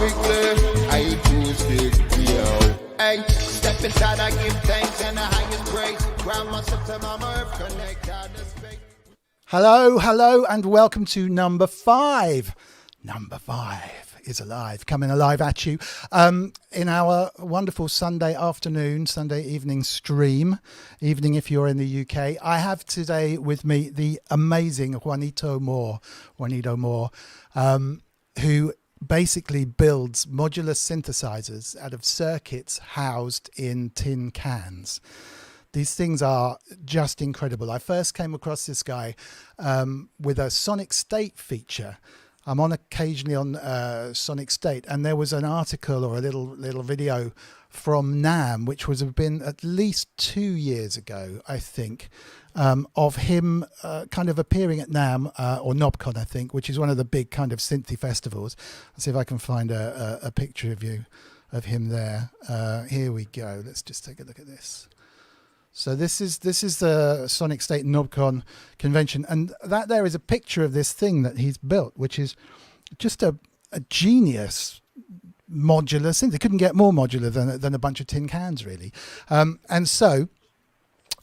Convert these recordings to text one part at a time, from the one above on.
Wiggly, I too stick, yo. Hey, step inside, I give thanks and the highest praise. Ground myself to my earth, connect out the space. Hello, and welcome to number 5. Number 5 is alive, coming alive at you in our wonderful Sunday afternoon, Sunday evening stream. Evening if you're in the UK. I have today with me the amazing Juanito Moore, who basically builds modular synthesizers out of circuits housed in tin cans. These things are just incredible. I first came across this guy with a Sonic State feature. I'm on occasionally on Sonic State, and there was an article or a little video from NAMM, which was been at least 2 years ago, I think, of him kind of appearing at NAMM or NobCon, I think, which is one of the big kind of synthy festivals. Let's see if I can find a picture of him there. Here we go. Let's just take a look at this. So this is the Sonic State NobCon convention, and that there is a picture of this thing that he's built, which is just a genius modular synth. They couldn't get more modular than a bunch of tin cans, really. And so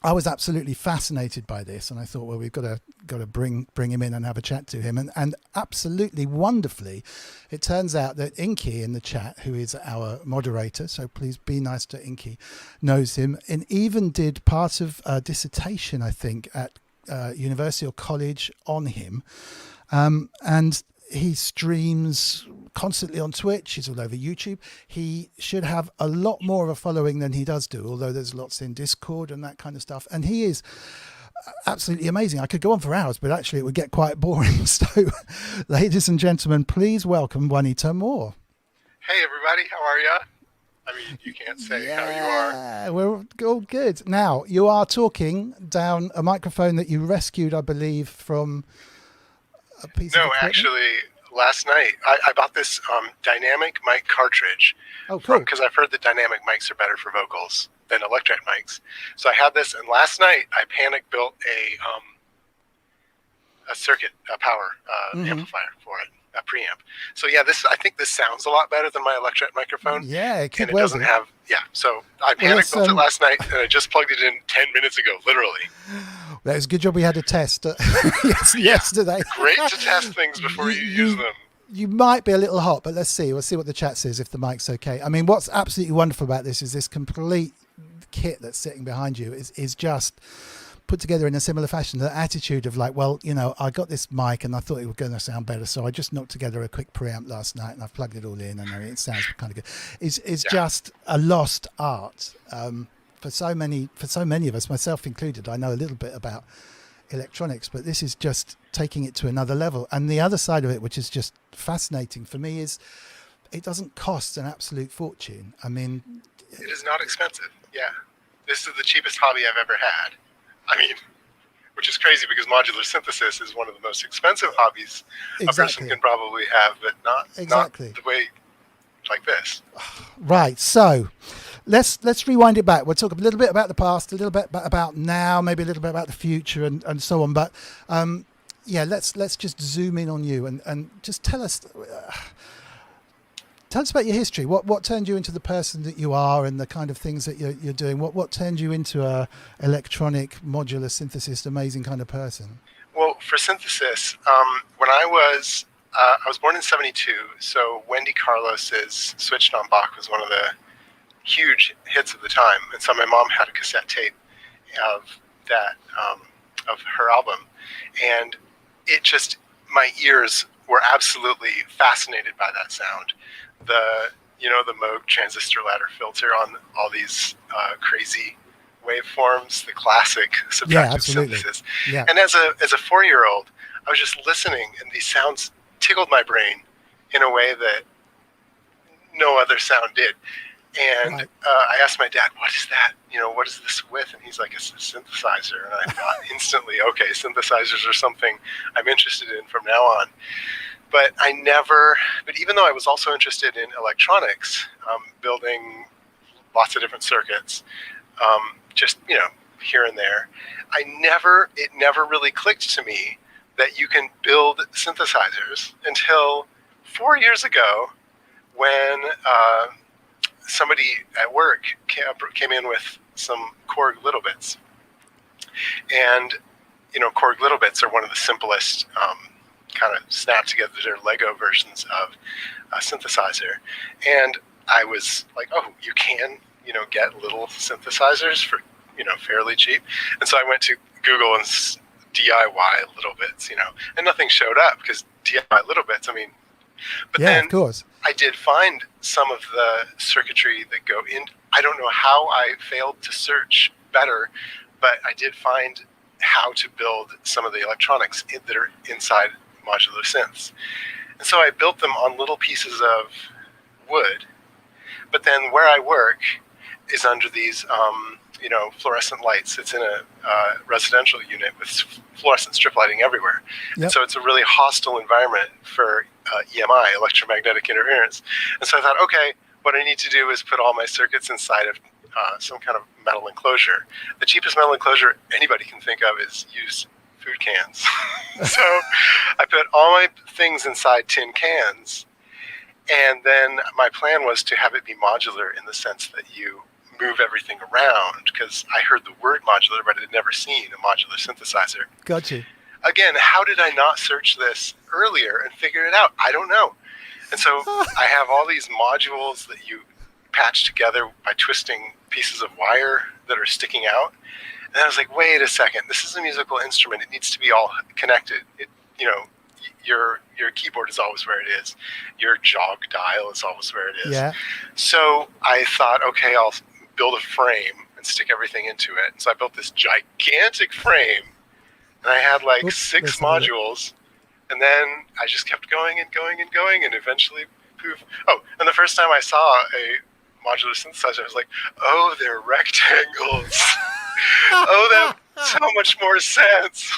I was absolutely fascinated by this, and I thought, well, we've got to bring him in and have a chat to him. And absolutely wonderfully, it turns out that Inky in the chat, who is our moderator, so please be nice to Inky, knows him, and even did part of a dissertation, I think, at University or College on him. And he streams constantly on Twitch. He's all over YouTube. He should have a lot more of a following than he does do, although there's lots in Discord and that kind of stuff. And he is absolutely amazing. I could go on for hours, but actually it would get quite boring. So, ladies and gentlemen, please welcome Juanito Moore. Hey, everybody. How are you? I mean, you can't say how you are. We're all good. Now, you are talking down a microphone that you rescued, I believe, from a piece of equipment. Actually, last night I bought this dynamic mic cartridge. Oh, cool. Because I've heard that dynamic mics are better for vocals than electret mics. So I had this, and last night I panic built a circuit, a power amplifier for it, a preamp. So yeah, I think this sounds a lot better than my electret microphone. Yeah, it could. And it doesn't have. Yeah, so I panic built it last night, and I just plugged it in 10 minutes ago, literally. Well, it was a good job we had a test yesterday. Great to test things before you use them. You might be a little hot, but let's see. We'll see what the chat says if the mic's okay. I mean, what's absolutely wonderful about this is this complete kit that's sitting behind you is just put together in a similar fashion. The attitude of like, well, you know, I got this mic and I thought it was going to sound better, so I just knocked together a quick preamp last night and I've plugged it all in and it sounds kind of good. It's just a lost art. For so many of us, myself included. I know a little bit about electronics, but this is just taking it to another level. And the other side of it, which is just fascinating for me, is it doesn't cost an absolute fortune. I mean, it is not expensive. Yeah, this is the cheapest hobby I've ever had. I mean, which is crazy because modular synthesis is one of the most expensive hobbies a person can probably have, but not the way like this. Right. So let's rewind it back. We'll talk a little bit about the past, a little bit about now, maybe a little bit about the future, and so on. But yeah, let's just zoom in on you and just tell us about your history. What turned you into the person that you are, and the kind of things that you're doing? What turned you into a electronic modular synthesis amazing kind of person? Well, for synthesis, when I was born in '72, so Wendy Carlos's "Switched on Bach" was one of the huge hits of the time, and so my mom had a cassette tape of that of her album, and it just, my ears were absolutely fascinated by that sound. The Moog transistor ladder filter on all these crazy waveforms, the classic subtractive synthesis. Yeah. And as a 4-year-old, I was just listening, and these sounds tickled my brain in a way that no other sound did. And right. I asked my dad, what is that? What is this with? And he's like, it's a synthesizer. And I thought instantly, okay, synthesizers are something I'm interested in from now on. But even though I was also interested in electronics, building lots of different circuits, just, here and there, it never really clicked to me that you can build synthesizers until 4 years ago. when somebody at work came in with some Korg Little Bits. And, Korg Little Bits are one of the simplest kind of snap together Lego versions of a synthesizer. And I was like, oh, you can, get little synthesizers for, fairly cheap. And so I went to Google and DIY Little Bits, and nothing showed up because DIY Little Bits, but yeah, then of course. I did find some of the circuitry that go in. I don't know how I failed to search better, but I did find how to build some of the electronics that are inside modular synths. And so I built them on little pieces of wood. But then where I work is under these, fluorescent lights. It's in a residential unit with fluorescent strip lighting everywhere. Yep. And so it's a really hostile environment for EMI, electromagnetic interference. And so I thought, okay, what I need to do is put all my circuits inside of some kind of metal enclosure. The cheapest metal enclosure anybody can think of is use food cans. So I put all my things inside tin cans. And then my plan was to have it be modular in the sense that you move everything around, because I heard the word modular, but I had never seen a modular synthesizer. Got you. Again, how did I not search this earlier and figure it out? I don't know. And so I have all these modules that you patch together by twisting pieces of wire that are sticking out. And I was like, wait a second, this is a musical instrument. It needs to be all connected. Your keyboard is always where it is. Your jog dial is always where it is. Yeah. So I thought, okay, I'll build a frame and stick everything into it. So I built this gigantic frame, and I had like 6 modules. And then I just kept going and going and going, and eventually, poof. Oh, and the first time I saw a modular synthesizer, I was like, oh, they're rectangles. Oh, that makes so much more sense.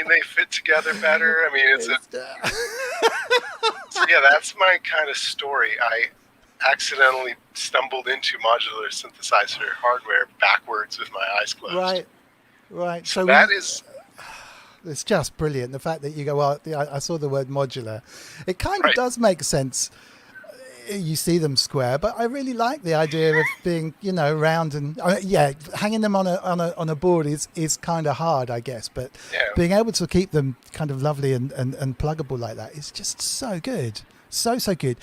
They fit together better. So yeah, that's my kind of story. I accidentally stumbled into modular synthesizer hardware backwards with my eyes closed. Right. So it's just brilliant. The fact that you go, well, I saw the word modular. It kind of does make sense. You see them square, but I really like the idea of being, round and hanging them on a board is kind of hard, I guess. But being able to keep them kind of lovely and pluggable like that is just so good, so good.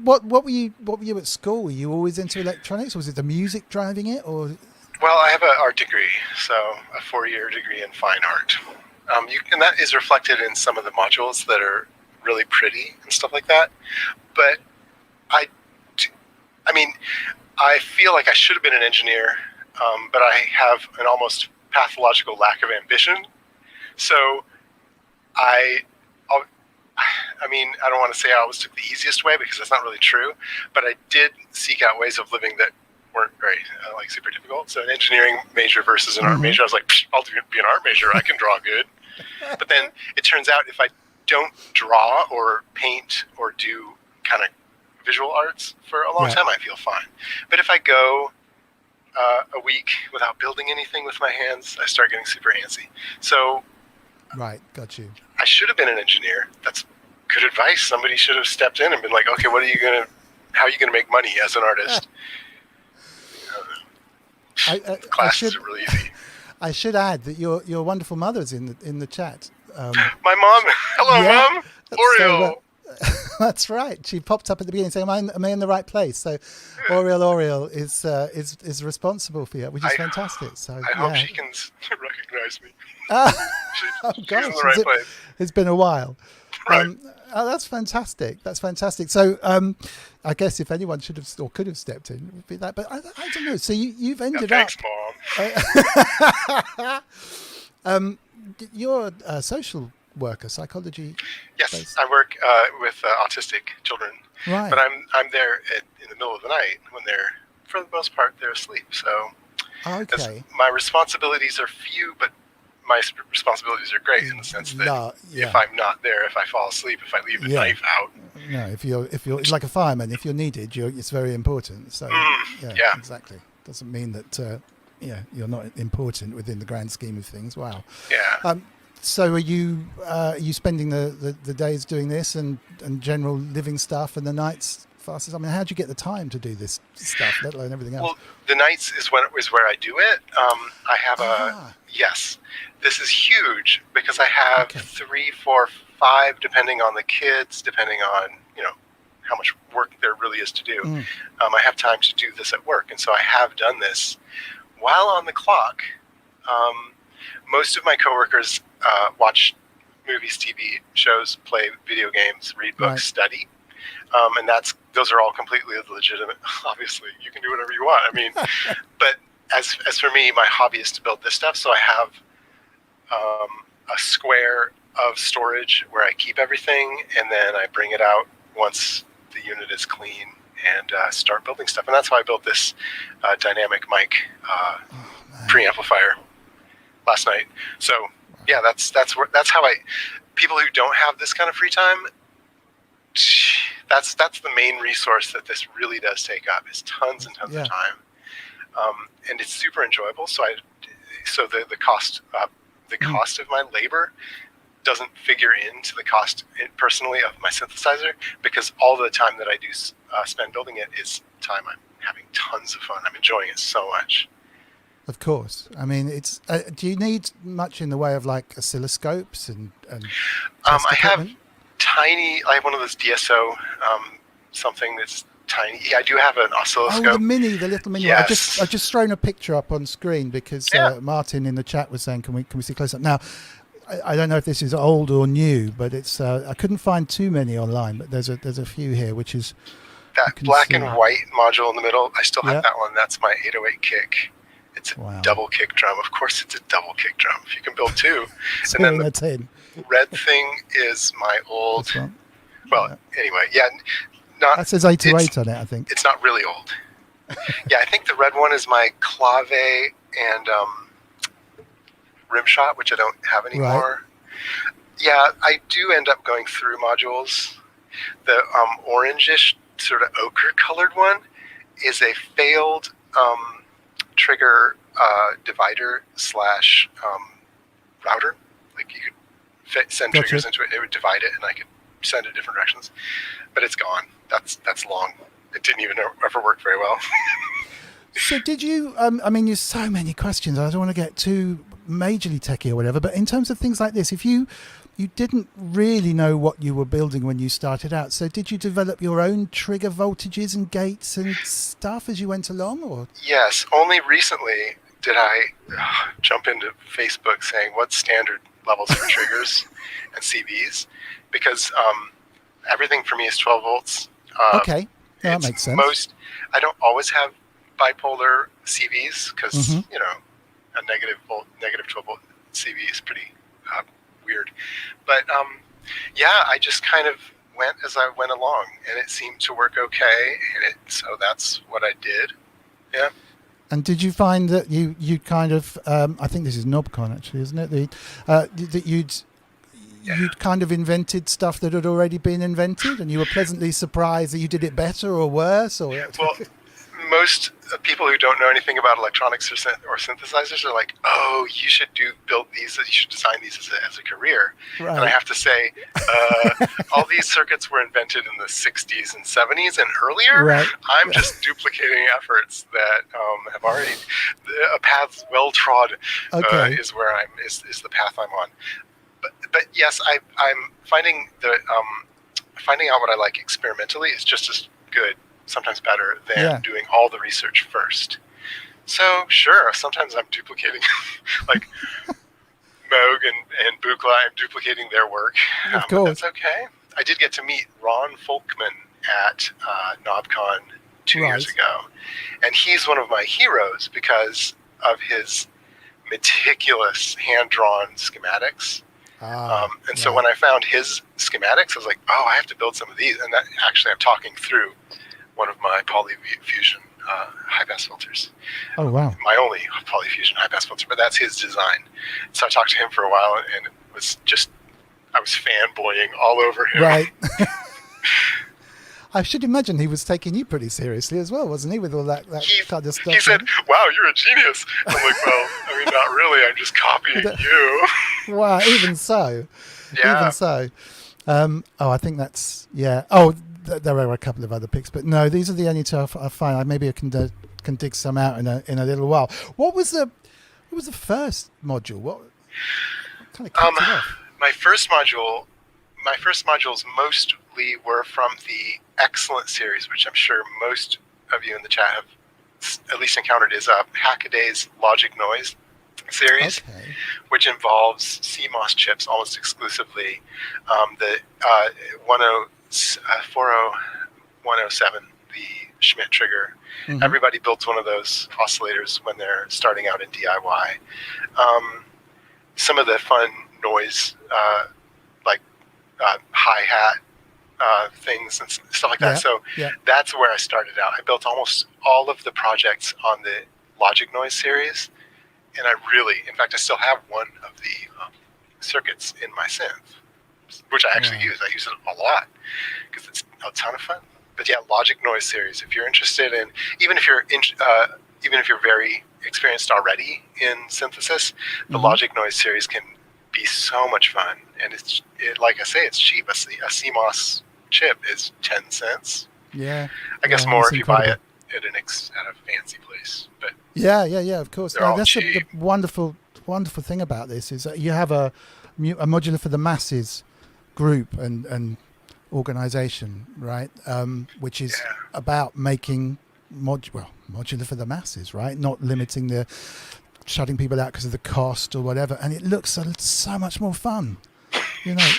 What were you at school? Were you always into electronics? Was it the music driving it, or? Well, I have an art degree, so a 4-year degree in fine art. And that is reflected in some of the modules that are really pretty and stuff like that. But I feel like I should have been an engineer, but I have an almost pathological lack of ambition. So I don't want to say I always took the easiest way, because that's not really true, but I did seek out ways of living that weren't very super difficult. So an engineering major versus an art major, I was like, I'll be an art major. I can draw good. But then it turns out if I don't draw or paint or do kind of visual arts for a long time, I feel fine. But if I go a week without building anything with my hands, I start getting super antsy. So got you. I should have been an engineer. That's good advice. Somebody should have stepped in and been like, okay, how are you gonna make money as an artist? Classes are really easy. I should add that your wonderful mother's in the chat. My mom. Hello, Mom. Oriole. That's right. She popped up at the beginning saying, "Am I in the right place?" So, Oriole is responsible for you, which is fantastic. So I hope she can recognize me. She's in the right place. It's been a while. Right. That's fantastic. That's fantastic. So, I guess if anyone should have or could have stepped in, it would be that. But I don't know. So you've ended up. Thanks, Mom. You're a social worker, psychology. Yes, based. I work with autistic children. Right. But I'm there in the middle of the night when they're, for the most part, they're asleep. So my responsibilities are few, but my responsibilities are great in the sense that if I'm not there, if I fall asleep, if I leave the knife out. No, if you're like a fireman, if you're needed, it's very important. So exactly. Doesn't mean that you're not important within the grand scheme of things. Wow. Yeah. So are you spending the days doing this and general living stuff, and the nights fastest? I mean, how do you get the time to do this stuff, let alone everything else? Well, the nights is where I do it. I have yes, this is huge because I have 3, 4, 5, depending on the kids, depending on, how much work there really is to do. I have time to do this at work. And so I have done this while on the clock. Most of my coworkers watch movies, TV shows, play video games, read books, study. And those are all completely legitimate. Obviously, you can do whatever you want. I mean, but as for me, my hobby is to build this stuff. So I have a square of storage where I keep everything, and then I bring it out once the unit is clean and start building stuff. And that's how I built this dynamic mic preamplifier last night. So yeah, that's how people who don't have this kind of free time, that's the main resource that this really does take up, is tons and tons of time. And it's super enjoyable. So the cost of my labor doesn't figure into the cost personally of my synthesizer, because all the time that I do spend building it is time I'm having tons of fun. I'm enjoying it so much. Of course. I mean, it's. Do you need much in the way of like oscilloscopes and I have I have one of those DSO something that's tiny. Yeah, I do have an oscilloscope. Oh, the little mini. Yes. I've just thrown a picture up on screen because Martin in the chat was saying, can we see close up? Now, I don't know if this is old or new, but it's I couldn't find too many online, but there's a few here, which is that black and white module in the middle. I still have that one. That's my 808 kick. It's a double kick drum. Of course, it's a double kick drum. If you can build two. And then the red thing is my old. Well, anyway, that says 808 on it, I think. It's not really old. I think the red one is my clave and rim shot, which I don't have anymore. Right. Yeah, I do end up going through modules. The orangish, sort of ochre-colored one is a failed trigger divider / router. Like you could send triggers into it, it would divide it, and I could send it different directions. But it's gone. That's long. It didn't even ever work very well. So did you, I mean, there's so many questions. I don't want to get too majorly techie or whatever, but in terms of things like this, if you didn't really know what you were building when you started out, so did you develop your own trigger voltages and gates and stuff as you went along? Or yes, only recently did I jump into Facebook saying what's standard levels for triggers and CVs, because everything for me is 12 volts. Okay, that makes sense. I don't always have bipolar CVs because a negative 12 volt CV is pretty weird. But I just kind of went as I went along, and it seemed to work okay, so that's what I did. Yeah. And did you find that you kind of I think this is Knobcon actually, isn't it? That you'd kind of invented stuff that had already been invented, and you were pleasantly surprised that you did it better or worse? Or well, most people who don't know anything about electronics or synthesizers are like, "Oh, you should build these. You should design these as a career." Right. And I have to say, all these circuits were invented in the '60s and '70s and earlier. Right. I'm just duplicating efforts that have already a path well trod. Is where is the path I'm on. But yes, I'm finding finding out what I like experimentally is just as good, sometimes better, than doing all the research first. So sure, sometimes I'm duplicating, like Moog and Buchla, I'm duplicating their work. Of course. That's okay. I did get to meet Ron Folkman at Knobcon 2 years ago, and he's one of my heroes because of his meticulous hand-drawn schematics. So when I found his schematics, I was like, oh, I have to build some of these. And that actually, I'm talking through one of my polyfusion high-pass filters. Oh, wow. My only polyfusion high-pass filter, but that's his design. So I talked to him for a while, and it was just, I was fanboying all over him. Right. I should imagine he was taking you pretty seriously as well, wasn't he, with all that kind of stuff? He said, "Wow, you're a genius." I'm like, "Well, I mean, not really. I'm just copying you." Wow, even so. Yeah. Even so. I think that's, yeah. Oh, there are a couple of other picks, but no, these are the only two I find. Maybe I can dig some out in a little while. What was the first module? What kind of kicked it off? My first modules mostly were from the Excellent series, which I'm sure most of you in the chat have at least encountered, is Hackaday's Logic Noise series, which involves CMOS chips almost exclusively. The 40107, the Schmidt trigger. Mm-hmm. Everybody builds one of those oscillators when they're starting out in DIY. Some of the fun noise, like hi-hat things and stuff like that. So that's where I started out. I built almost all of the projects on the Logic Noise series. And in fact, I still have one of the circuits in my synth, which I actually use. I use it a lot because it's a ton of fun. But yeah, Logic Noise series. If you're interested in, even if you're very experienced already in synthesis, the Logic Noise series can be so much fun. And like I say, it's cheap. A CMOS chip is 10 cents. Yeah. I guess more if you buy it at a fancy place. But yeah, of course. No, that's the wonderful thing about this is that you have a Modular for the Masses group and organization, right? Which is about making modular for the masses, right? Not limiting shutting people out because of the cost or whatever. And it looks so much more fun, you know.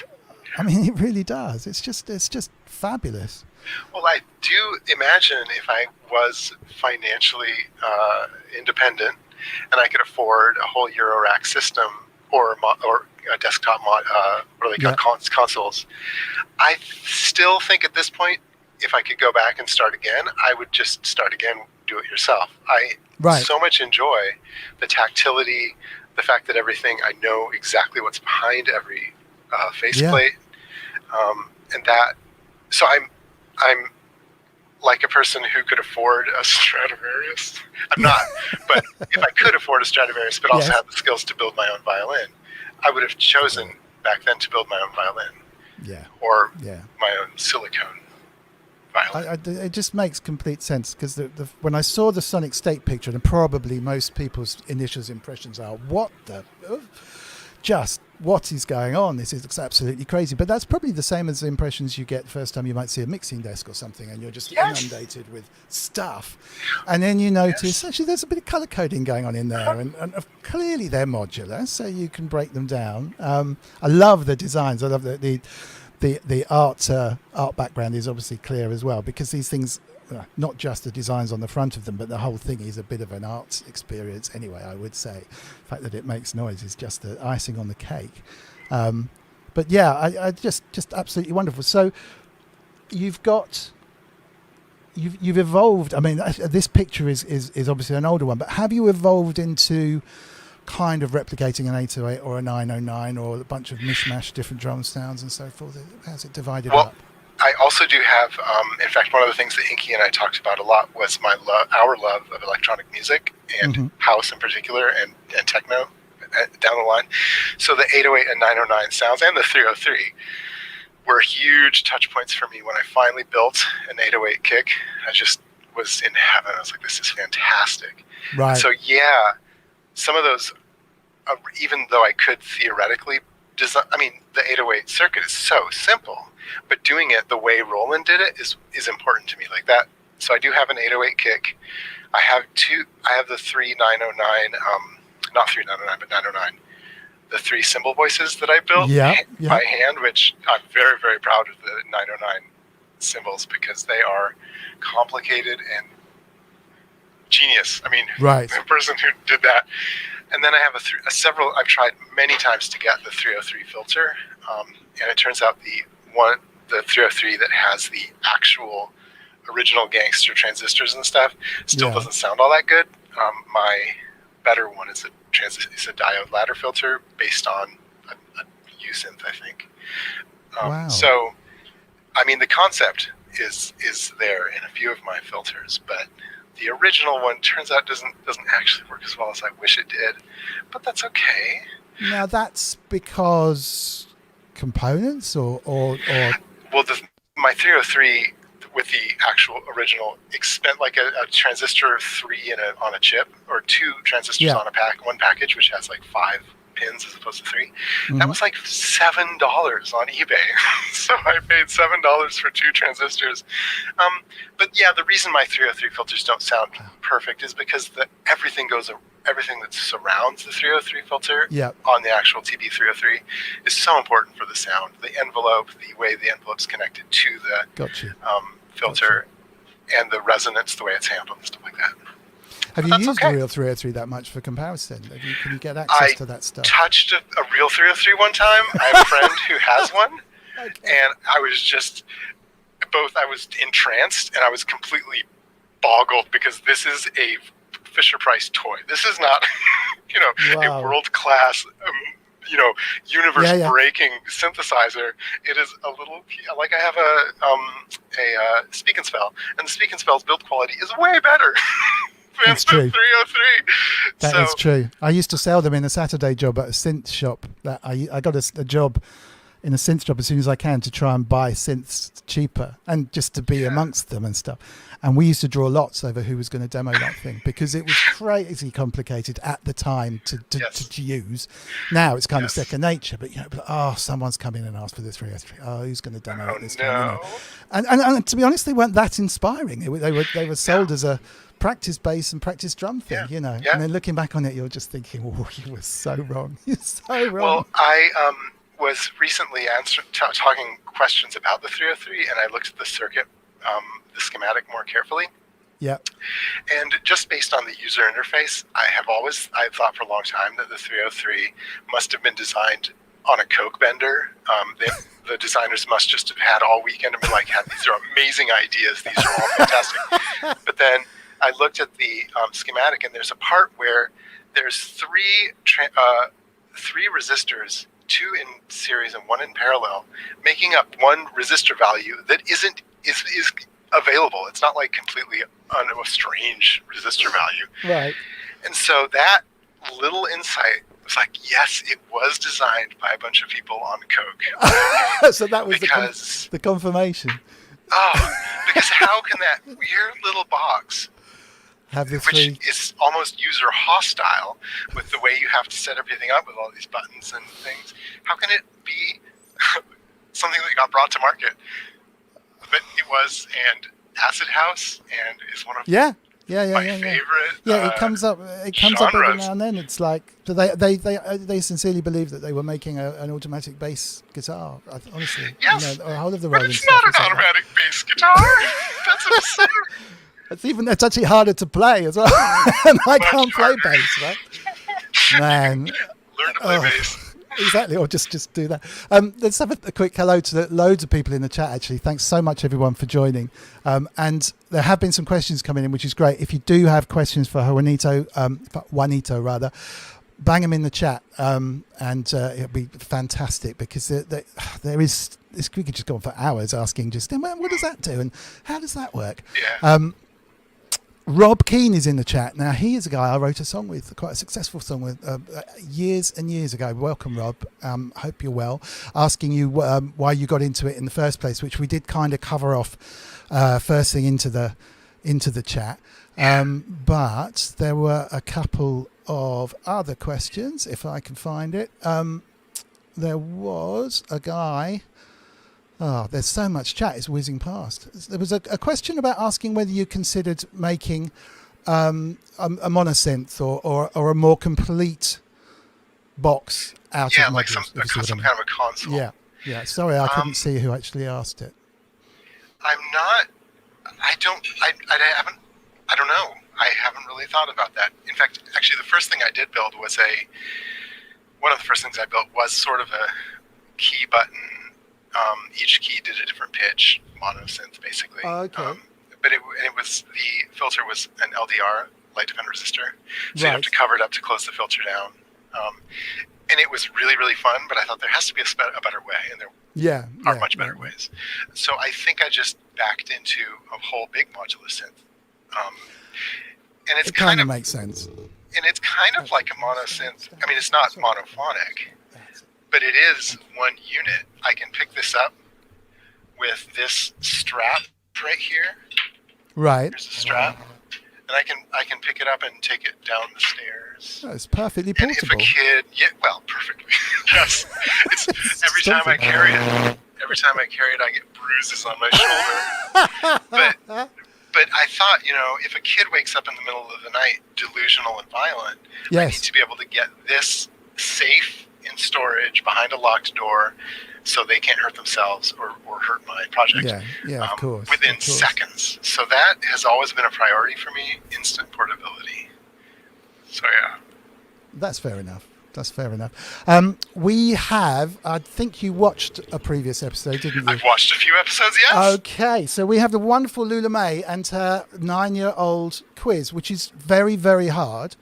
I mean, it really does. It's just fabulous. Well, I do imagine if I was financially independent and I could afford a whole Eurorack system or a desktop consoles, I still think at this point, if I could go back and start again, I would just start again, do it yourself. I so much enjoy the tactility, the fact that everything, I know exactly what's behind every faceplate, and that. So I'm like a person who could afford a Stradivarius. I'm not, but if I could afford a Stradivarius, but also have the skills to build my own violin, I would have chosen back then to build my own violin. Or my own silicone violin. It just makes complete sense because when I saw the Sonic State picture, and probably most people's initial impressions are, what is going on? This is absolutely crazy. But that's probably the same as the impressions you get the first time you might see a mixing desk or something, and you're just inundated with stuff. And then you notice, actually, there's a bit of color coding going on in there, and clearly they're modular, so you can break them down. I love the designs. I love the art background is obviously clear as well, because these things, not just the designs on the front of them, but the whole thing is a bit of an art experience anyway, I would say. The fact that it makes noise is just the icing on the cake. But yeah, I just absolutely wonderful. So you've evolved. I mean, this picture is obviously an older one, but have you evolved into kind of replicating an 808 or a 909 or a bunch of mishmash different drum sounds and so forth? How's it divided up? I also do have, in fact, one of the things that Inky and I talked about a lot was our love of electronic music and house in particular and techno down the line. So the 808 and 909 sounds and the 303 were huge touch points for me. When I finally built an 808 kick, I just was in heaven. I was like, this is fantastic. Right. And so some of those, even though I could theoretically design, I mean, the 808 circuit is so simple, but doing it the way Roland did it is important to me, like that. So I do have an 808 kick. I have the 3909, not 3909, but 909, the 3 cymbal voices that I built by hand, which I'm very, very proud of the 909 cymbals because they are complicated and genius. I mean, the person who did that. And then I have I've tried many times to get the 303 filter, and it turns out the 303 that has the actual original gangster transistors and stuff still doesn't sound all that good. My better one is a diode ladder filter based on a U-synth, I think. So, I mean, the concept is there in a few of my filters, but the original one turns out doesn't actually work as well as I wish it did. But that's okay. Now that's because components or well, my 303 with the actual original like a transistor 3 on a chip, or 2 transistors on one package, which has like 5 pins as opposed to 3. That was like $7 on eBay. So I paid $7 for 2 transistors. But yeah, the reason my 303 filters don't sound perfect is because everything that surrounds the 303 filter on the actual TB303 is so important for the sound. The envelope, the way the envelope's connected to the filter, and the resonance, the way it's handled, and stuff like that. Have you used a real 303 that much for comparison? Can you get access to that stuff? I touched a real 303 one time. I have a friend who has one, and I was entranced, and I was completely boggled, because this is a Fisher-Price toy. This is not, a world-class, universe-breaking synthesizer. It is a little, like I have a Speak and Spell, and the Speak and Spell's build quality is way better. That's true. 303. That is true. I used to sell them in a Saturday job at a synth shop. That I got a job in a synth shop as soon as I can to try and buy synths cheaper and just to be amongst them and stuff. And we used to draw lots over who was going to demo that thing, because it was crazy complicated at the time to use. Now it's kind of second nature, but someone's come in and asked for the 303. Oh, who's going to demo it this time? And to be honest, they weren't that inspiring. They were sold as a practice bass and practice drum thing, and then looking back on it, you're just thinking, oh, you were so wrong. You're so wrong. Well, I was recently talking questions about the 303, and I looked at the circuit, the schematic more carefully. Yeah. And just based on the user interface, I've thought for a long time that the 303 must have been designed on a Coke bender. The designers must just have had all weekend and been like, these are amazing ideas. These are all fantastic. But then I looked at the schematic, and there's a part where there's 3 resistors, 2 in series and 1 in parallel, making up one resistor value that is available. It's not like completely a strange resistor value. Right. And so that little insight was like, yes, it was designed by a bunch of people on Coke. So that was the confirmation. Oh, because how can that weird little box, which is almost user hostile with the way you have to set everything up with all these buttons and things, how can it be something that got brought to market? But it was, and Acid House, and is one of my favorite. Yeah, it comes up every now and then. It's like, so they sincerely believe that they were making an automatic bass guitar. Honestly, yes, a whole of the but rolling it's stuff. not an automatic bass guitar. That's absurd. It's actually harder to play as well. And I can't play bass, right? Man, learn to play bass. Exactly, or just do that. Let's have a quick hello to loads of people in the chat, actually. Thanks so much, everyone, for joining. And there have been some questions coming in, which is great. If you do have questions for Juanito, bang them in the chat, and it'll be fantastic, because there is this. We could just go on for hours asking just, what does that do and how does that work? Yeah. Rob Keane is in the chat. Now, he is a guy I wrote a song with, quite a successful song with, years and years ago. Welcome, Rob. Hope you're well. Asking you why you got into it in the first place, which we did kind of cover off first thing into the chat. But there were a couple of other questions, if I can find it. There was a guy... Oh, there's so much chat, it's whizzing past. There was a question about asking whether you considered making a monosynth or a more complete box out of modules. Like some kind of a console. Yeah. Sorry, I couldn't see who actually asked it. I don't know. I haven't really thought about that. In fact, actually, the first thing I did build was one of the first things I built was sort of a key button. Each key did a different pitch, monosynth basically. Oh, okay. But the filter was an LDR, light dependent resistor, so you have to cover it up to close the filter down. And it was really, really fun, but I thought there has to be a better way, and there are much better ways. So I think I just backed into a whole big modular synth. And it's It kind of makes sense. And it's kind of like a monosynth. I mean, it's not monophonic, but it is one unit. I can pick this up with this strap right here. Right. There's a strap. And I can pick it up and take it down the stairs. Oh, it's perfectly portable. And if a kid, perfectly. Yes. It's every time I carry it, I get bruises on my shoulder. But I thought, if a kid wakes up in the middle of the night, delusional and violent, I need to be able to get this safe in storage behind a locked door, so they can't hurt themselves or hurt my project. Of course. Within seconds. So that has always been a priority for me, instant portability. So yeah. That's fair enough. We have, I think you watched a previous episode, didn't you? I've watched a few episodes, yes. Okay, so we have the wonderful Loullamae and her 9-year-old quiz, which is very, very hard.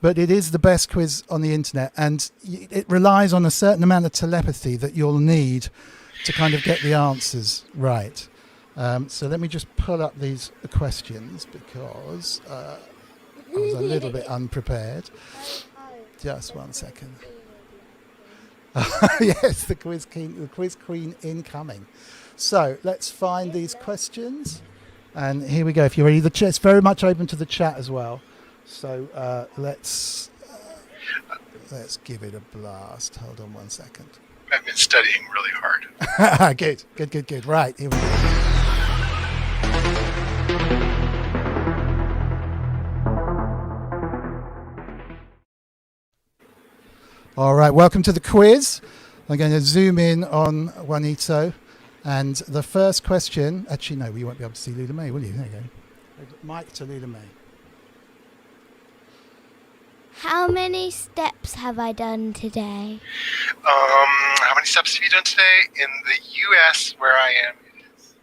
But it is the best quiz on the internet, and it relies on a certain amount of telepathy that you'll need to kind of get the answers right. So let me just pull up these questions because I was a little bit unprepared. Just 1 second. Yes, the quiz queen incoming. So let's find these questions, and here we go. If you're ready, it's very much open to the chat as well. So let's give it a blast. Hold on 1 second. I've been studying really hard. Good. Right, here we go. All right, welcome to the quiz. I'm going to zoom in on Juanito. And the first question, actually, no, you won't be able to see Loullamae, will you? There you go. Mic to Loullamae. How many steps have I done today? How many steps have you done today? In the U.S., where I am, it is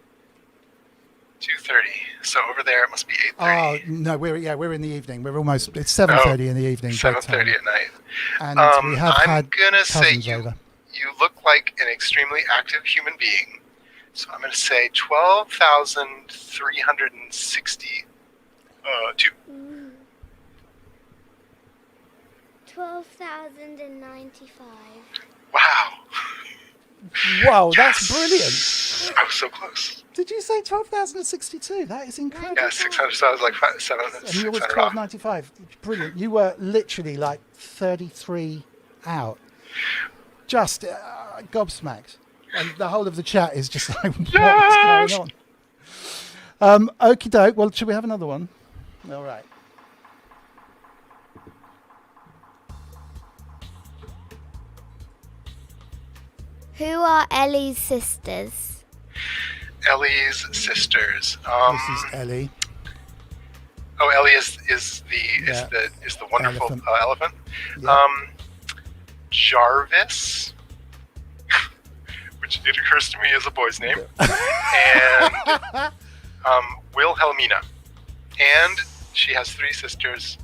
2:30. So over there, it must be 8:30. Oh no, we're in the evening. It's 7:30 in the evening. 7:30 at night. And we have I'm gonna say over. You look like an extremely active human being. So I'm gonna say 12,362. 12,095. Wow, that's brilliant. I was so close. Did you say 12,062? That is incredible. Yeah, 600. So I was like 700. And you was 1295. Brilliant. You were literally like 33 out. Just gobsmacked. And the whole of the chat is just like, what's going on? Okie doke. Well, should we have another one? All right. Who are Ellie's sisters? Ellie's sisters. This is Ellie. Oh, Ellie is the wonderful elephant. Yeah. Jarvis, which it occurs to me is a boy's name, and Wilhelmina, and she has 3 sisters.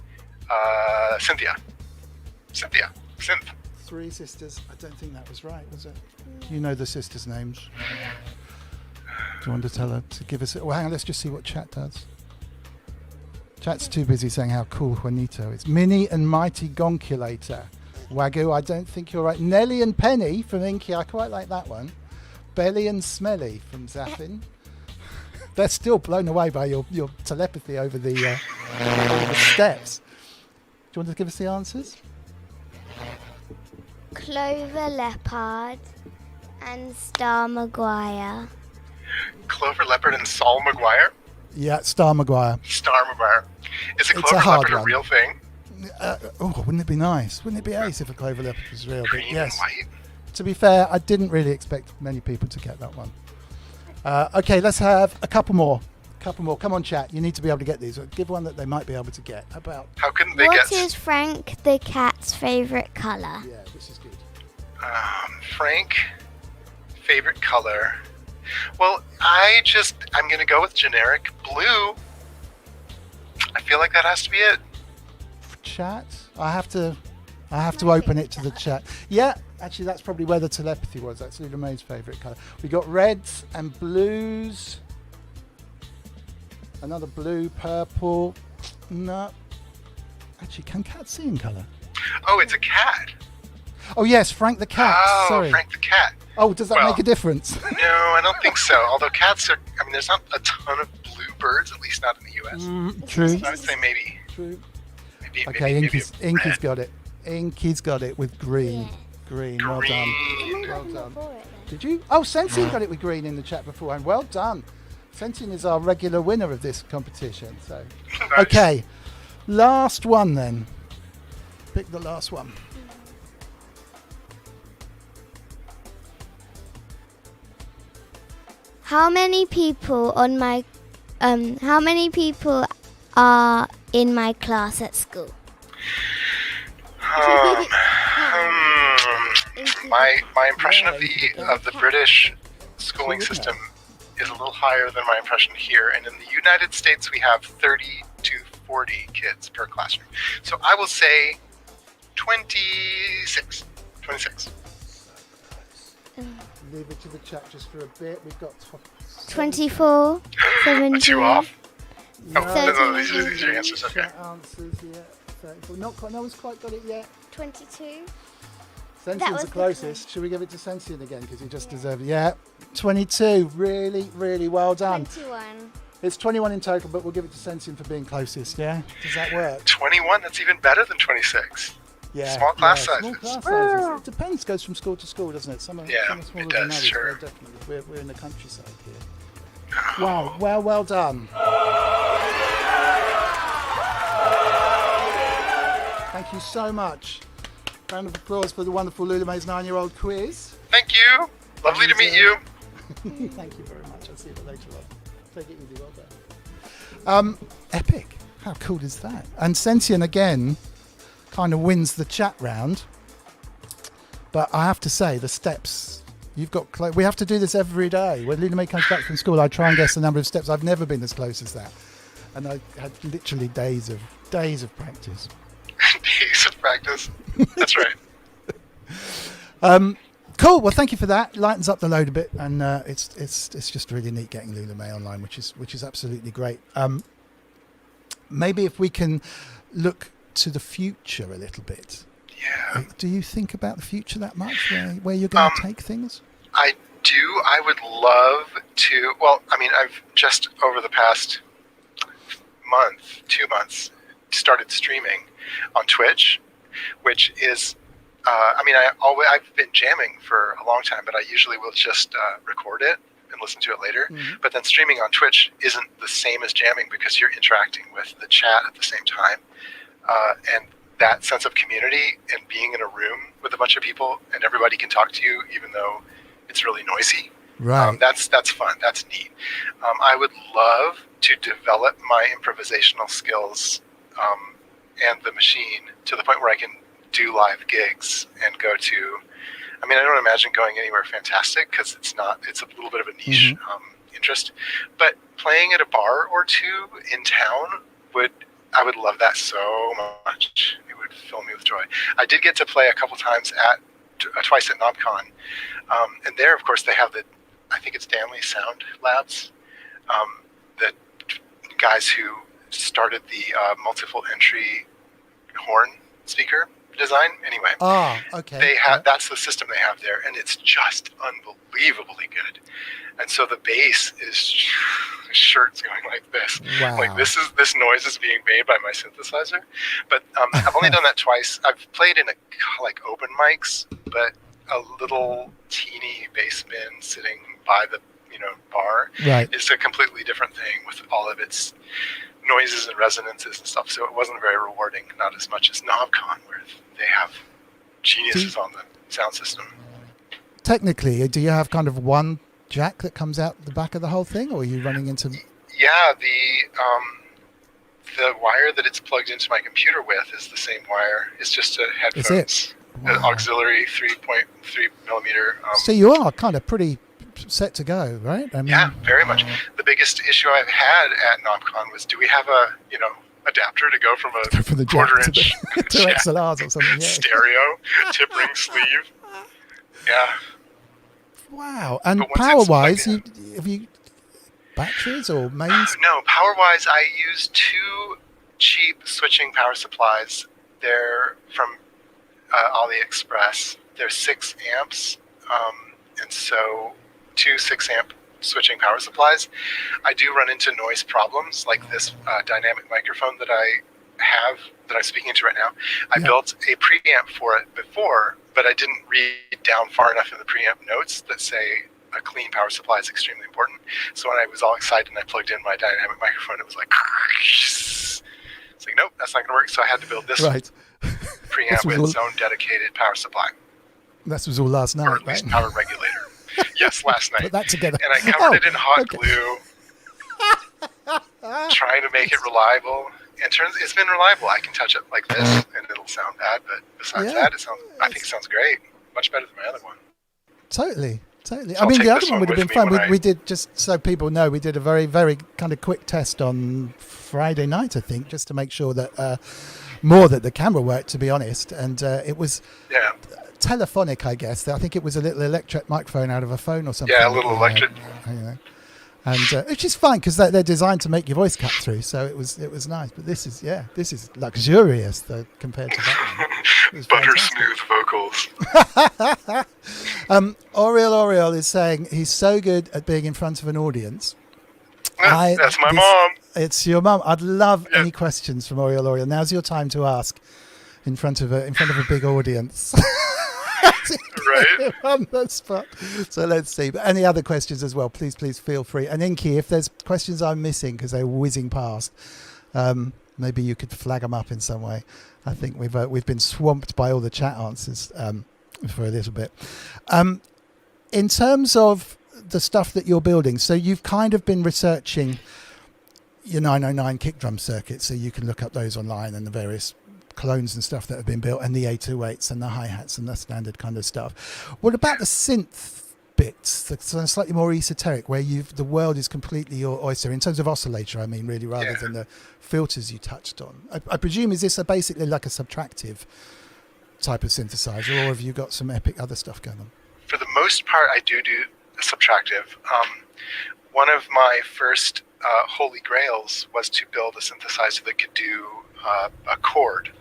Cynthia. Synth. 3 sisters. I don't think that was right, was it? You know the sisters' names. Do you want to tell her to give us? Well, hang on. Let's just see what chat does. Chat's too busy saying how cool Juanito is. Mini and Mighty Gonculator. Wagyu, I don't think you're right. Nelly and Penny from Inky. I quite like that one. Belly and Smelly from Zaffin. They're still blown away by your telepathy over the steps. Do you want to give us the answers? Clover Leopard and Star Maguire. Clover Leopard and Saul Maguire? Yeah, Star Maguire. Star Maguire. Is a It's Clover a hard Leopard one. a real thing? Wouldn't it be nice? Wouldn't it be ace if a Clover Leopard was real? Green But yes. and white. To be fair, I didn't really expect many people to get that one. Okay, let's have a couple more. Come on, chat. You need to be able to get these. Give one that they might be able to get. How about? How couldn't they What get... is Frank the cat's favourite colour? Yeah, this is good. Frank, favorite color. Well, I'm going to go with generic blue. I feel like that has to be it. Chat. I have to open it to the chat. Yeah, Actually, that's probably where the telepathy was. That's Loullamae's favourite colour. We got reds and blues. Another blue, purple. No. Actually, can cats see in colour? Oh, it's a cat. Oh, yes, Frank the cat. Oh, Sorry. Frank the cat. Oh, does that make a difference? No, I don't think so. Although cats are, I mean, there's not a ton of blue birds, at least not in the U.S. True. So I would say maybe. True. Maybe Okay, maybe Inky's red. got it. Inky's got it with green. Yeah. Green, well done. Green. Well done. For it, then. Did you? Oh, Sentient got it with green in the chat beforehand. Well done. Sentient is our regular winner of this competition. So, Nice. okay, last one then. Pick the last one. How many people on my how many people are in my class at school? My impression of the British schooling system is a little higher than my impression here. And in the United States, we have 30 to 40 kids per classroom. So I will say 26. 26. Leave it to the chat just for a bit. We've got 24, 17. Two off. No, no, these are your answers. Okay. chat answers, yeah. 34. Not quite. No one's quite got it yet. 22. Sentient's was the the closest. Should we give it to Sentient again because he just deserved it? Yeah, 22. Really, really well done. 21. It's 21 in total, but we'll give it to Sentient for being closest. Yeah, does that work? 21, that's even better than 26. Yeah. Small class Small sizes. class sizes. It depends. Goes from school to school, doesn't it? Some are Yeah, smaller it than does, others. sure. Yeah, definitely. We're in the countryside here. Wow. Well done. Thank you so much. Round of applause for the wonderful Loullamae's 9-year-old quiz. Thank you. Lovely to meet you. Thank you very much. I'll see you later on. Take it easy. Well done. Epic. How cool is that? And Sentient again kind of wins the chat round. But I have to say, the steps you've got. We have to do this every day. When Loullamae comes back from school, I try and guess the number of steps. I've never been as close as that, and I had literally days of practice. Days of practice. That's right. Cool. Well, thank you for that. Lightens up the load a bit, and it's just really neat getting Loullamae online, which is absolutely great. Maybe if we can look to the future a little bit. Yeah. Do you think about the future that much, where you're going to take things? I do. I would love to. Well, I mean, I've just over the past 2 months, started streaming on Twitch, which is. I mean, I've been jamming for a long time, but I usually will just record it and listen to it later. Mm-hmm. But then streaming on Twitch isn't the same as jamming because you're interacting with the chat at the same time. And that sense of community and being in a room with a bunch of people and everybody can talk to you, even though it's really noisy. Right. That's fun. That's neat. I would love to develop my improvisational skills and the machine to the point where I can do live gigs and go to. I mean, I don't imagine going anywhere fantastic because it's a little bit of a niche interest. But playing at a bar or two in town I would love that so much. It would fill me with joy. I did get to play a couple times twice at NobCon. And there, of course, they have I think it's Danley Sound Labs, the guys who started the multiple entry horn speaker design. Anyway, okay. That's the system they have there, and it's just unbelievably good. And so the bass is shirts going like this. Wow. Like this noise is being made by my synthesizer. But I've only done that twice. I've played in open mics, but a little teeny bass bin sitting by the bar is a completely different thing with all of its noises and resonances and stuff. So it wasn't very rewarding, not as much as NobCon, where they have geniuses on the sound system. Technically, do you have kind of one jack that comes out the back of the whole thing, or are you running into? Yeah, the wire that it's plugged into my computer with is the same wire. It's just a headphones, Is it? Wow. An auxiliary 3.3 millimeter. So you are kind of pretty set to go, right? I mean, yeah, very much. The biggest issue I've had at NobCon was, do we have a adapter to go from a the quarter jack inch to XLRs or something? Yeah. stereo tip ring sleeve? Yeah. Wow. And But once power it's wise, plugged have you batteries or mains? No, power-wise, I use 2 cheap switching power supplies. They're from AliExpress. They're 6 amps, and so 2 6-amp switching power supplies. I do run into noise problems, like this dynamic microphone that I'm speaking into right now. I built a preamp for it before, but I didn't read down far enough in the preamp notes that say a clean power supply is extremely important. So when I was all excited and I plugged in my dynamic microphone, it was like, it's like, nope, that's not going to work. So I had to build this preamp with its own dedicated power supply. This was all last night, or at least power regulator. Yes, last night. Put that together. And I covered it in hot glue, trying to make it reliable. And it's been reliable. I can touch it like this, and it'll sound bad. But besides that, I think it sounds great. Much better than my other one. Totally. So I mean, the other one would have with been me fun. We did, just so people know, we did a very, very kind of quick test on Friday night, I think, just to make sure that that the camera worked, to be honest. And it was telephonic, I guess. I think it was a little electric microphone out of a phone or something. Yeah, a little electric. And which is fine because they're designed to make your voice cut through. So it was nice. But this is luxurious though, compared to that one. Butter smooth vocals. Oriel is saying he's so good at being in front of an audience. That's my mom. It's your mum. I'd love any questions from Oriel. Now's your time to ask in front of a big audience. Right. On the spot. So let's see. But any other questions as well, please feel free. And Inky, if there's questions I'm missing because they're whizzing past, maybe you could flag them up in some way. I think we've been swamped by all the chat answers for a little bit. In terms of the stuff that you're building, so you've kind of been researching your 909 kick drum circuit, so you can look up those online and the various clones and stuff that have been built, and the 808s and the hi-hats and the standard kind of stuff. What about the synth bits, that's slightly more esoteric, where the world is completely your oyster in terms of oscillator, I mean, really, rather than the filters you touched on? I presume, is this basically like a subtractive type of synthesizer, or have you got some epic other stuff going on? For the most part, I do subtractive. One of my first holy grails was to build a synthesizer that could do a chord.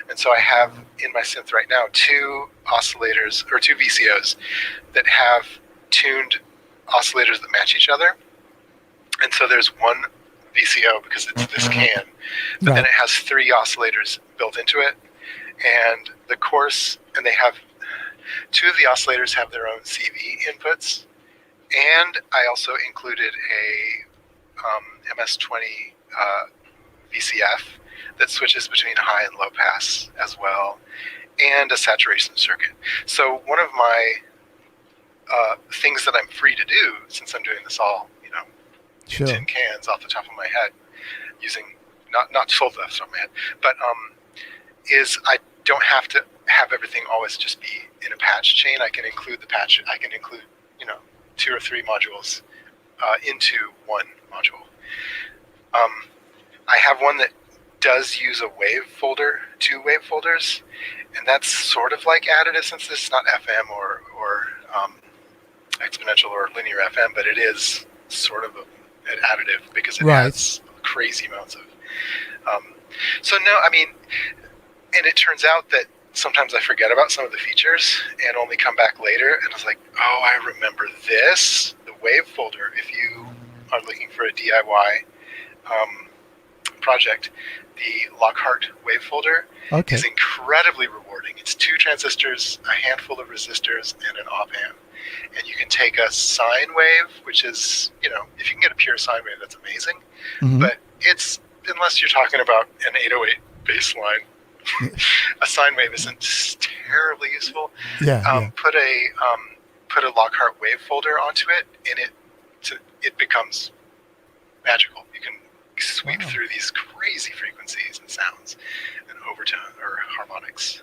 And so I have in my synth right now 2 oscillators, or 2 VCOs, that have tuned oscillators that match each other. And so there's one VCO because it's this can, but then it has 3 oscillators built into it. And the course, and they have 2 of the oscillators have their own CV inputs. And I also included a MS-20 VCF that switches between high and low pass as well, and a saturation circuit. So one of my things that I'm free to do, since I'm doing this all, in tin cans off the top of my head, using not full off the top of my head, but is I don't have to have everything always just be in a patch chain. I can include the patch. I can include 2 or 3 modules into one module. I have one that does use a wave folder, 2 wave folders, and that's sort of like additive, since this is not FM or exponential or linear FM, but it is sort of an additive because it has crazy amounts of. So no, I mean, and it turns out that sometimes I forget about some of the features and only come back later, and I was like, oh, I remember this, the wave folder. If you are looking for a DIY project, the Lockhart wave folder is incredibly rewarding. It's 2 transistors, a handful of resistors, and an op amp. And you can take a sine wave, which is, if you can get a pure sine wave, that's amazing. Mm-hmm. But it's, unless you're talking about an 808 bass line, a sine wave isn't terribly useful. Put a Lockhart wave folder onto it, and it becomes magical. You can sweep through these crazy frequencies and sounds and overtone or harmonics.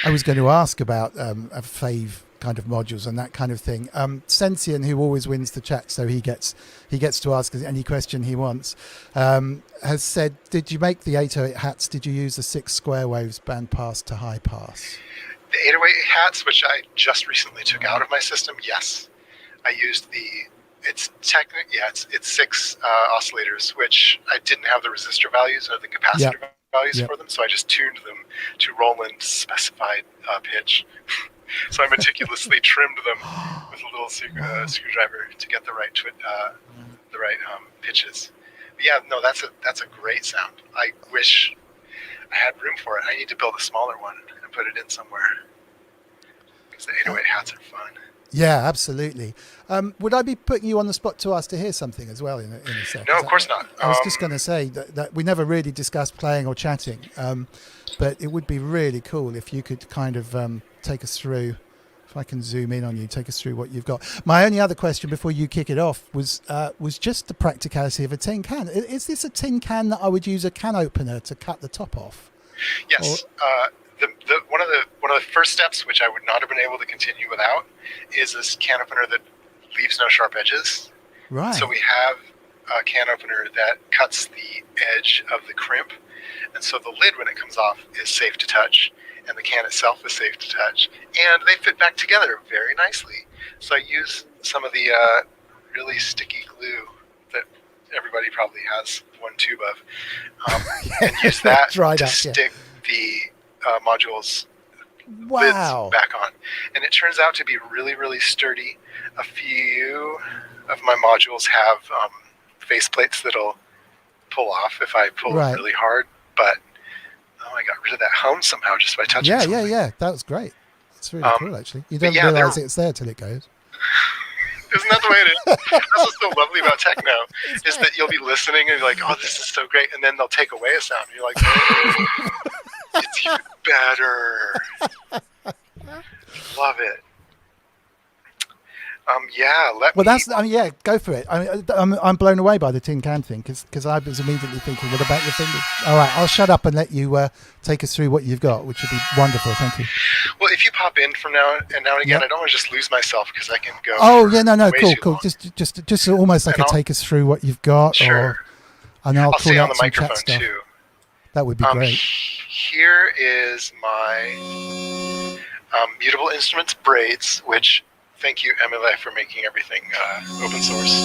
I was going to ask about a fave kind of modules and that kind of thing. Sensian, who always wins the chat, so he gets to ask any question he wants, has said, did you make the 808 hats? Did you use the 6 square waves band pass to high pass? The 808 hats, which I just recently took out of my system, yes. I used it's 6 oscillators, which I didn't have the resistor values or the capacitor values for them, so I just tuned them to Roland's specified pitch. So I meticulously trimmed them with a little screwdriver to get the right pitches. But yeah, no, that's a great sound. I wish I had room for it. I need to build a smaller one and put it in somewhere, because the 808 hats are fun. Yeah, absolutely. Would I be putting you on the spot to ask to hear something as well in a second? No, of course not. I was just going to say that we never really discussed playing or chatting, but it would be really cool if you could kind of take us through, if I can zoom in on you, take us through what you've got. My only other question before you kick it off was just the practicality of a tin can. Is this a tin can that I would use a can opener to cut the top off? Yes. One of the first steps, which I would not have been able to continue without, is this can opener that leaves no sharp edges. Right. So we have a can opener that cuts the edge of the crimp, and so the lid, when it comes off, is safe to touch, and the can itself is safe to touch, and they fit back together very nicely. So I use some of the really sticky glue that everybody probably has one tube of, and use that to stick the modules lids back on, and it turns out to be really, really sturdy. A few of my modules have face plates that'll pull off if I pull it really hard, but I got rid of that hum somehow just by touching something. Yeah, that was great. It's really cool, actually. You don't realize it's there till it goes. Isn't that the way it is? That's what's so lovely about techno, is that you'll be listening and you're like, oh, this is so great, and then they'll take away a sound, and you're like, oh, it's even better. Love it. Go for it. I'm blown away by the tin can thing, because I was immediately thinking, what about your fingers? All right, I'll shut up and let you take us through what you've got, which would be wonderful. Thank you. Well, if you pop in from now and again, I don't want to just lose myself, because I can go. Oh yeah, no, cool. Just almost like take us through what you've got. Sure. And I'll stay on the microphone too. That would be great. Here is my Mutable Instruments braids, which, thank you, Emile, for making everything open source.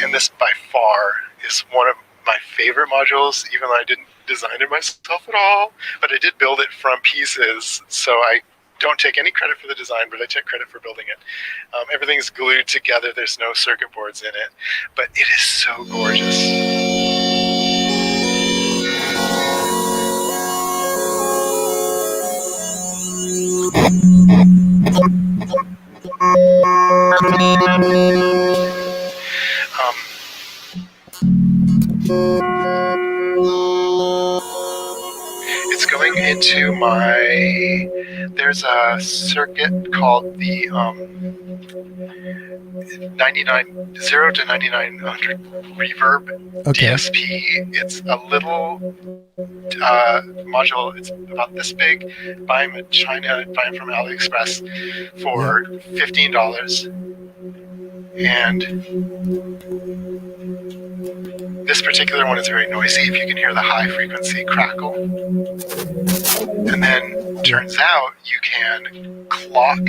And this, by far, is one of my favorite modules, even though I didn't design it myself at all. But I did build it from pieces, so I don't take any credit for the design, but I take credit for building it. Everything's glued together. There's no circuit boards in it, but it is so gorgeous. It's going into there's a circuit called the 0 to 9900 reverb DSP. It's a little module. It's about this big. Buy them in China, buy them from AliExpress for $15. And this particular one is very noisy. If you can hear the high frequency crackle. And then turns out you can clock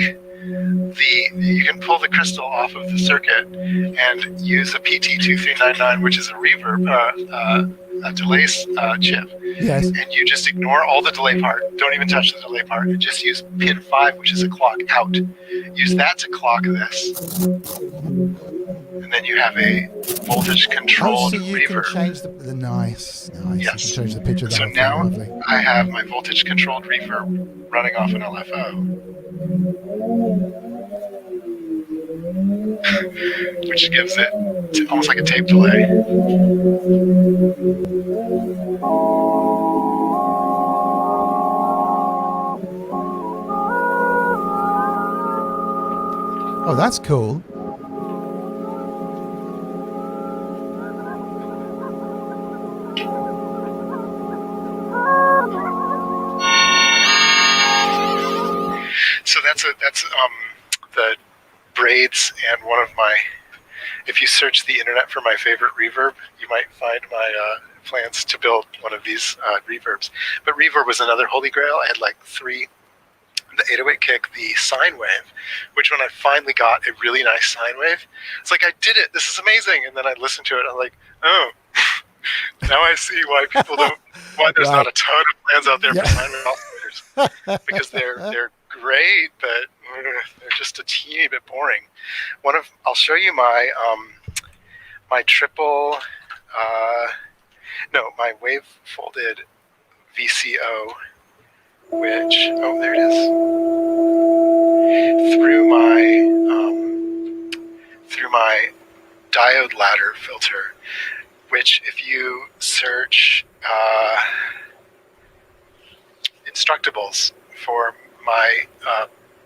you can pull the crystal off of the circuit and use a PT2399, which is a reverb, a delay chip. Yes. And you just ignore all the delay part. Don't even touch the delay part. And just use pin 5, which is a clock out. Use that to clock this. And then you have a voltage controlled so you reverb. Can change the nice. Yes. You can change the pitch of that. So now I have my voltage controlled reverb running off an LFO. Which gives it almost like a tape delay. Oh, that's cool. So that's the braids, and one of my, if you search the internet for my favorite reverb, you might find my plans to build one of these reverbs. But reverb was another holy grail. I had like 3. The 808 kick, the sine wave, which when I finally got a really nice sine wave, it's like, I did it. This is amazing. And then I listened to it. I'm like, oh, now I see why why there's not a ton of plans out there for sine wave oscillators, because they're great, but they're just a teeny bit boring. I'll show you my my triple, my wave folded VCO, which, there it is, through my diode ladder filter, which if you search instructables for my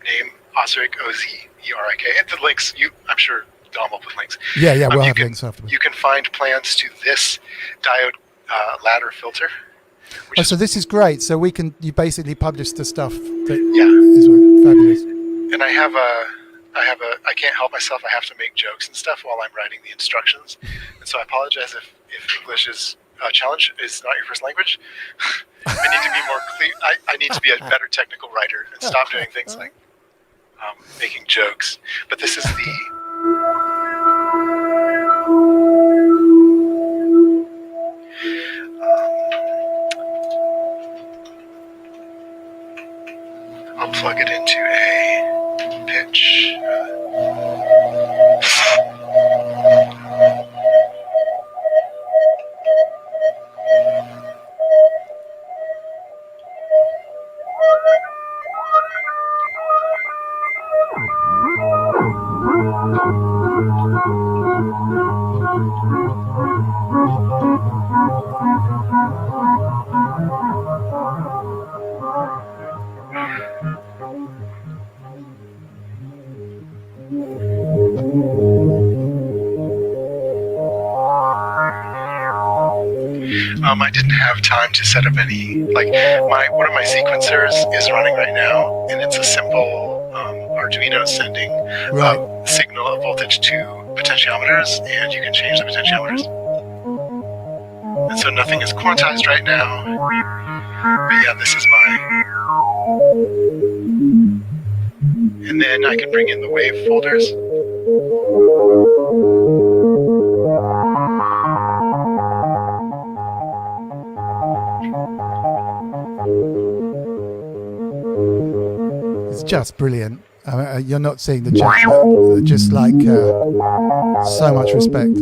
name, Ozrik, O-Z-E-R-I-K, and the links, I'm sure Dom will put links. Yeah, we'll have links afterwards. You can find plans to this diode ladder filter. So this is great. So you basically publish the stuff that is fabulous. And I can't help myself. I have to make jokes and stuff while I'm writing the instructions. And so I apologize if English is a challenge, is not your first language. I need to be more clear. I need to be a better technical writer and stop doing things like making jokes. But this is I'll plug it into a pitch. I didn't have time to set up any, one of my sequencers is running right now, and it's a simple Arduino sending signal of voltage to potentiometers, and you can change the potentiometers. And so nothing is quantized right now, but yeah, this is and then I can bring in the wave folders. It's just brilliant. You're not seeing the chat, but just so much respect.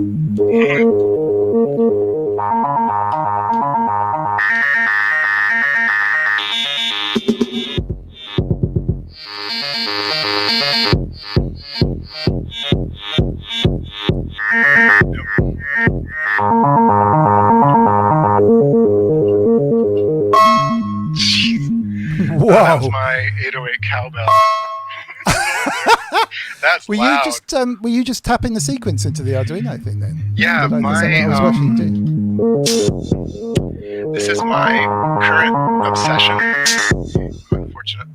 Wow. That's my 808 cowbell. That's loud. Were you just tapping the sequence into the Arduino thing then? Yeah, I was watching you do? This is my current obsession. Unfortunate.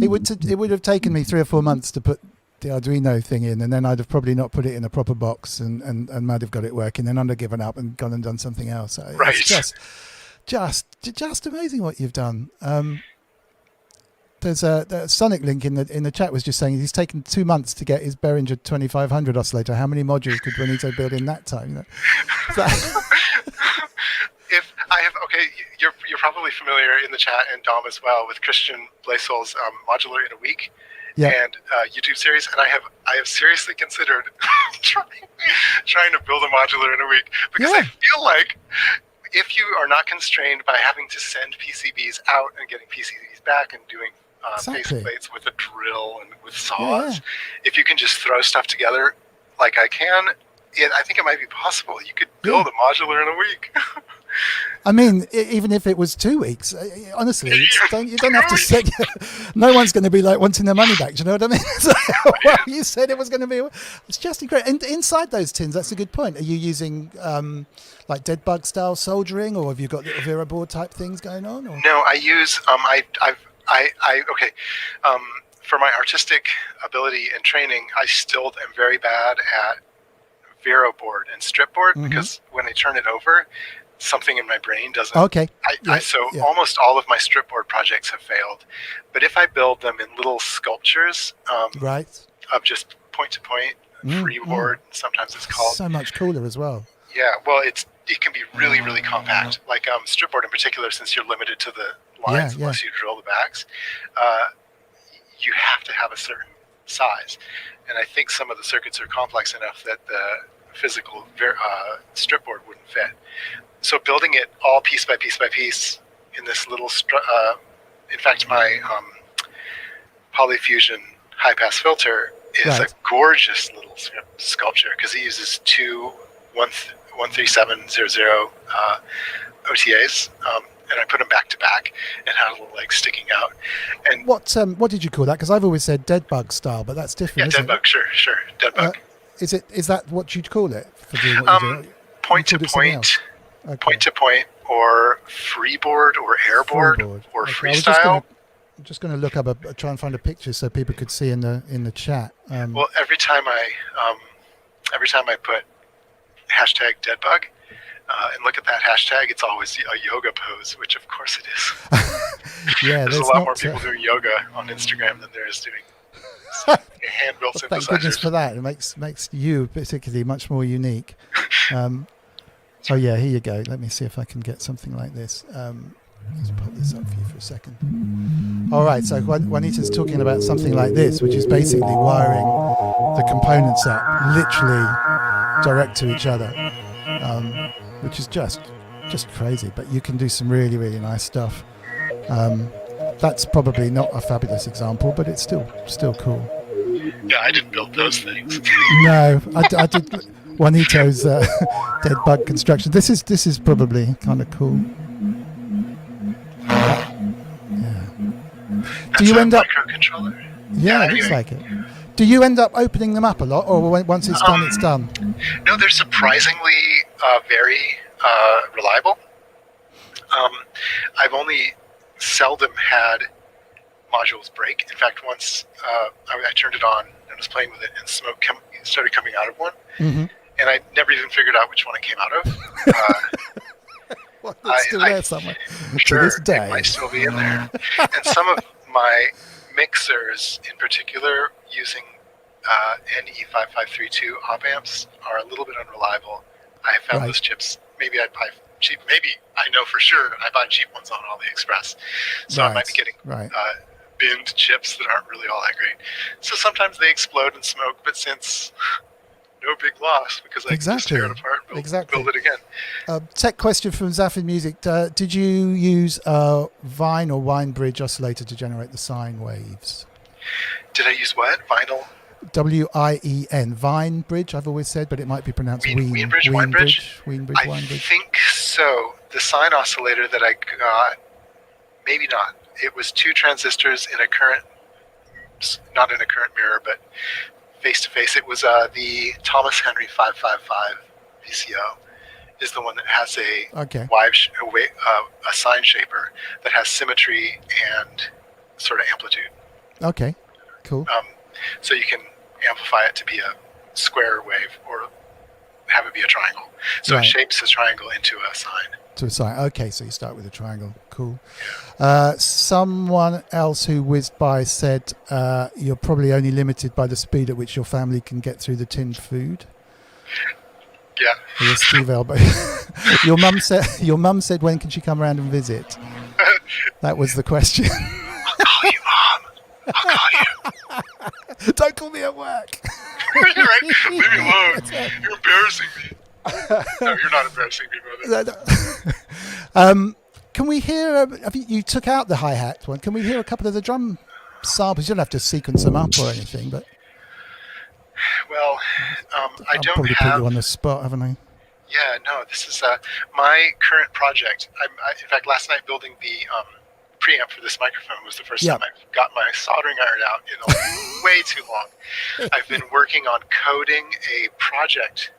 It would have taken me 3 or 4 months to put the Arduino thing in, and then I'd have probably not put it in a proper box and might have got it working. Then I'd have given up and gone and done something else. So right. It's just amazing what you've done. There's a Sonic Link in the chat was just saying he's taken 2 months to get his Behringer 2500 oscillator. How many modules could Juanito build in that time? You're probably familiar in the chat and Dom as well with Christian Blasol's Modular in a Week and YouTube series, and I have seriously considered trying to build a modular in a week, because I feel like if you are not constrained by having to send PCBs out and getting PCBs back and doing face plates with a drill and with saws, if you can just throw stuff together like I can, I think it might be possible. You could build a modular in a week. Even if it was 2 weeks, honestly, you don't have to say. No one's going to be wanting their money back. Do you know what I mean? You said it was going to be. It's just incredible. And inside those tins, that's a good point. Are you using dead bug style soldering, or have you got little Vera board type things going on? Or? No, I use for my artistic ability and training, I still am very bad at Vero board and strip board because when I turn it over, something in my brain doesn't. Okay. Almost all of my strip board projects have failed. But if I build them in little sculptures of just point to point, freeboard, sometimes it's called. So much cooler as well. Yeah, well, it can be really, really compact. Like strip board in particular, since you're limited to the lines unless you drill the backs, you have to have a certain size. And I think some of the circuits are complex enough that the physical strip board wouldn't fit. So building it all piece by piece by piece in this little, in fact, my Polyfusion high-pass filter is a gorgeous little sculpture because it uses two 13700 OTAs, and I put them back to back and had a little leg sticking out. And what did you call that? Because I've always said dead bug style, but that's different. Yeah, dead bug, sure, dead bug. Is that what you'd call it for doing what you do? Point to point, point to point, or freeboard, or airboard, or freestyle. I'm just going to look up try and find a picture so people could see in the chat. Well, every time I put hashtag deadbug and look at that hashtag, it's always a yoga pose, which of course it is. Yeah, there's a lot more people doing yoga on Instagram than there is doing hand-built synthesizers. Thank goodness for that. It makes you particularly much more unique. Oh yeah, here you go. Let me see if I can get something like this. Let's pop this up for you for a second. All right, so Juanita's talking about something like this, which is basically wiring the components up literally direct to each other, which is just crazy. But you can do some really, really nice stuff. That's probably not a fabulous example, but it's still cool. Yeah, I didn't build those things. No, I did Juanito's dead bug construction. This is probably kind of cool. Do you end up microcontroller? Yeah, it looks like it. Do you end up opening them up a lot, or once it's done, it's done? No, they're surprisingly very reliable. I've only seldom had modules break. In fact, once I turned it on and was playing with it, and smoke started coming out of one, and I never even figured out which one it came out of. Well, it's still there somewhere. Sure, to this day. It might still be in there. And some of my mixers, in particular, using NE5532 op amps, are a little bit unreliable. I found those chips. Maybe I'd buy cheap. Maybe I know for sure I buy cheap ones on AliExpress. So I might be getting binned chips that aren't really all that great. So sometimes they explode and smoke, but since no big loss because I can just tear it apart and build it again. Tech question from Zafin Music. Did you use a Vine or Wine Bridge oscillator to generate the sine waves? Did I use what? Vinyl? W-I-E-N. Vine Bridge, I've always said, but it might be pronounced Wine Bridge. I think so. The sine oscillator that I got, maybe not. It was two transistors in a current, not in a current mirror, but face-to-face. It was the Thomas Henry 555 VCO is the one that has a sine shaper that has symmetry and sort of amplitude. Okay, cool. So you can amplify it to be a square wave or have it be a triangle. So it shapes a triangle into a sine. To a sine. Okay, so you start with a triangle. Cool. Someone else who whizzed by said you're probably only limited by the speed at which your family can get through the tinned food. Yeah. Steve Elbow. Your mum said when can she come around and visit? That was the question. I'll call you, Mom. I'll call you. Don't call me at work. You're right. Leave me alone. You're embarrassing me. No, you're not embarrassing me, brother. Can we hear? You took out the hi-hat one. Can we hear a couple of the drum samples? You don't have to sequence them up or anything, but. Well, I don't probably have. Put you on the spot, haven't I? Yeah, no. This is my current project. In fact, last night building the preamp for this microphone was the first time I've got my soldering iron out in way too long. I've been working on coding a project,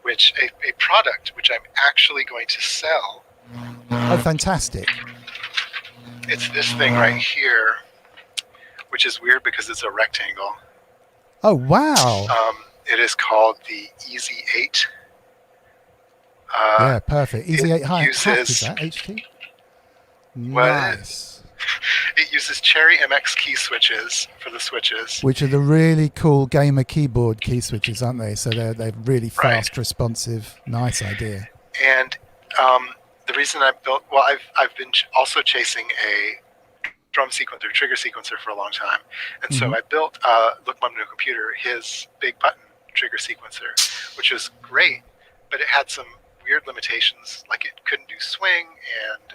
a product which I'm actually going to sell. Oh, fantastic! It's this thing right here, which is weird because it's a rectangle. Oh, wow. It is called the EASYEIGHT. Yeah, perfect. EASYEIGHT hack, is uses- that HT? What? Nice. It uses Cherry MX key switches for the switches. Which are the really cool gamer keyboard key switches, aren't they? So they're really fast, responsive. Nice idea. And the reason I built, well, I've been also chasing a drum sequencer, trigger sequencer for a long time. And so I built, Look Mom No Computer, his big button trigger sequencer, which was great, but it had some weird limitations, like it couldn't do swing, and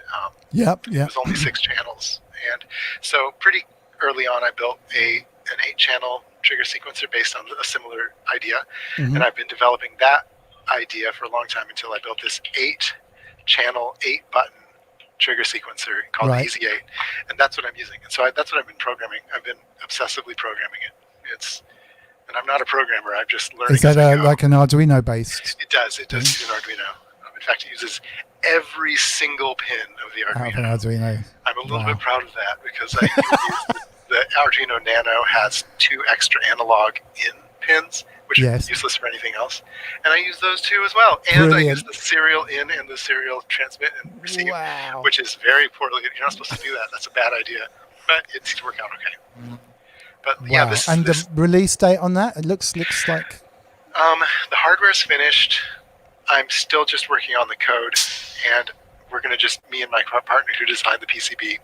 it was only 6 channels. And so pretty early on, I built an 8-channel trigger sequencer based on a similar idea. And I've been developing that idea for a long time until I built this 8-channel, 8-button trigger sequencer called the EASYEIGHT. And that's what I'm using. And so that's what I've been programming. I've been obsessively programming it. And I'm not a programmer. I'm just learning. Is that like an Arduino based? It does. It does use an Arduino. In fact, it uses every single pin of the Arduino. I'm a little bit proud of that because I use the Arduino Nano has 2 extra analog in pins, which are useless for anything else. And I use those 2 as well. And I use the serial in and the serial transmit and receive, which is very poorly. You're not supposed to do that. That's a bad idea. But it seems to work out okay. But yeah, the release date on that, it looks like the hardware's finished. I'm still just working on the code, and we're going to just, me and my partner who designed the PCB,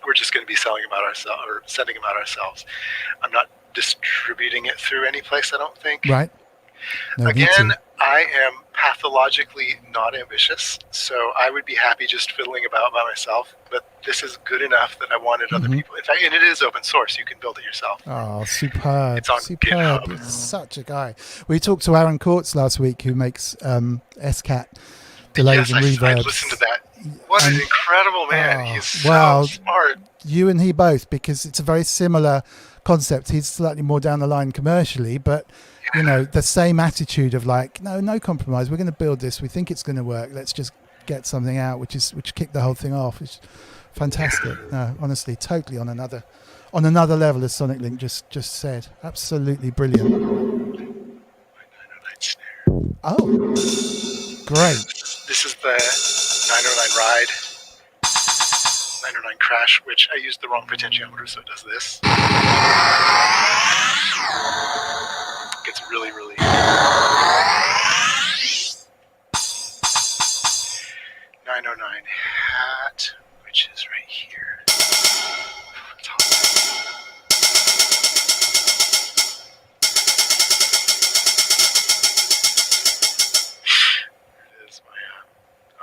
we're just going to be selling them out ourselves or sending them out ourselves. I'm not distributing it through any place, I don't think. Right. No, again, I am pathologically not ambitious, so I would be happy just fiddling about by myself, but this is good enough that I wanted other people. In fact, and it is open source. You can build it yourself. Oh, superb. It's on GitHub. It's such a guy. We talked to Aaron Courts last week, who makes SCAT delays and reverbs. I listened to that. What an incredible man. He's so smart. You and he both, because it's a very similar concept. He's slightly more down the line commercially, but you know, the same attitude of like, no compromise. We're going to build this. We think it's going to work. Let's just get something out, which kicked the whole thing off. It's fantastic. No, honestly, totally on another level, as Sonic Link just said. Absolutely brilliant. Oh, great. This is the 909 Ride, 909 Crash, which I used the wrong potentiometer, so it does this. Gets really, really. 909 Hat, which is right here. It is my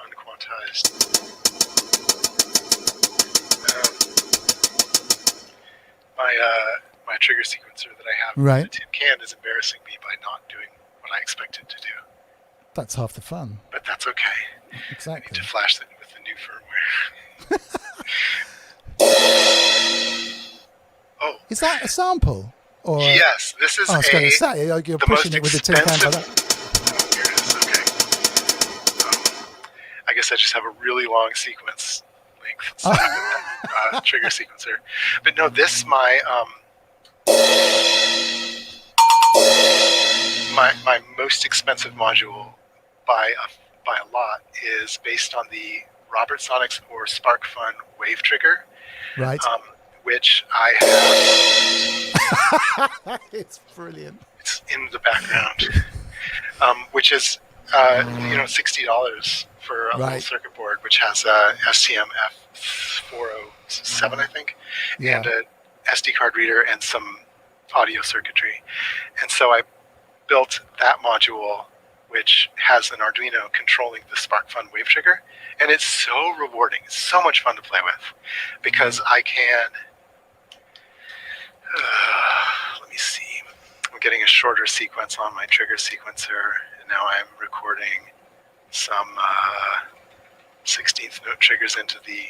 unquantized. My trigger sequencer that I have in the tin can is embarrassing me by not doing what I expected to do. That's half the fun. But that's okay. Exactly. I need to flash it with the new firmware. Oh. Is that a sample? Or yes, this is I was going to say, you're pushing it with the tin can like that. Oh, here it is, okay. I guess I just have a really long sequence length so trigger sequencer. But no, this my most expensive module by a lot is based on the Robertsonics or SparkFun wave trigger, right? Which I have. It's brilliant. It's in the background, which is $60 for a little circuit board, which has a STM F407, I think, and a SD card reader and some audio circuitry. And so I built that module, which has an Arduino controlling the SparkFun wave trigger. And it's so rewarding. It's so much fun to play with because I can, let me see. I'm getting a shorter sequence on my trigger sequencer. And now I'm recording some 16th note triggers into the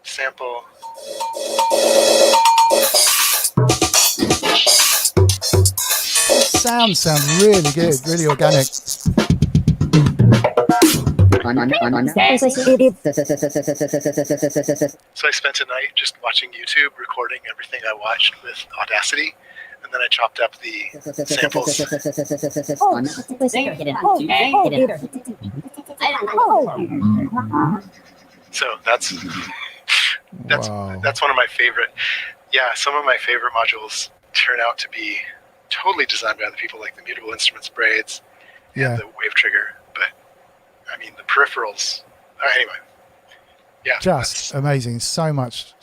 sample. Sounds really good, really organic. So I spent a night just watching YouTube, recording everything I watched with Audacity, and then I chopped up the samples. So that's Wow. that's one of my favorite. Yeah, some of my favorite modules turn out to be totally designed by other people, like the mutable instruments braids and Yeah. the wave trigger. But I mean, the peripherals. Anyway, yeah, Just amazing. So much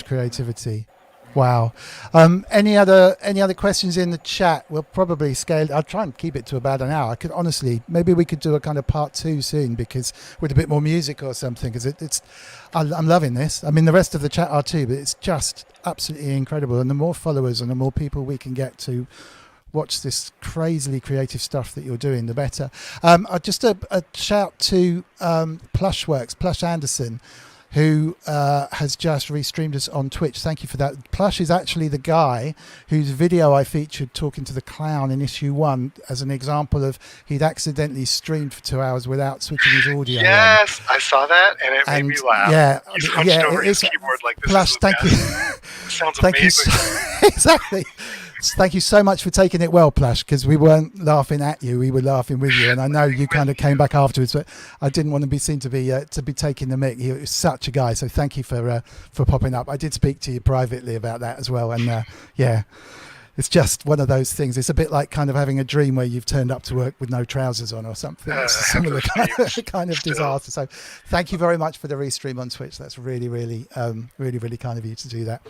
creativity. Wow. Any other questions in the chat? We'll probably scale. I'll try and keep it to about an hour. I could honestly, maybe we could do a kind of part 2 soon, because with a bit more music or something, because I'm loving this. I mean, the rest of the chat are too, but it's just absolutely incredible. And the more followers and the more people we can get to watch this crazily creative stuff that you're doing, the better. Just a shout to Plush Anderson, who has just restreamed us on Twitch. Thank you for that. Plush is actually the guy whose video I featured talking to the clown in issue 1 as an example of he'd accidentally streamed for 2 hours without switching his audio on. Yes, I saw that, and it made me laugh. Yeah, He's hunched over his keyboard like this. Plush, is the thank you. best. Sounds Thank you. amazing. Exactly. Thank you so much for taking it well, Plush, because we weren't laughing at you, we were laughing with you, and I know you kind of came back afterwards, but I didn't want to be seen to be taking the mick. He was such a guy, so thank you for popping up. I did speak to you privately about that as well, and yeah, it's just one of those things. It's a bit like kind of having a dream where you've turned up to work with no trousers on or something. It's a similar kind of disaster. So thank you very much for the restream on Twitch. That's really, really, really kind of you to do that.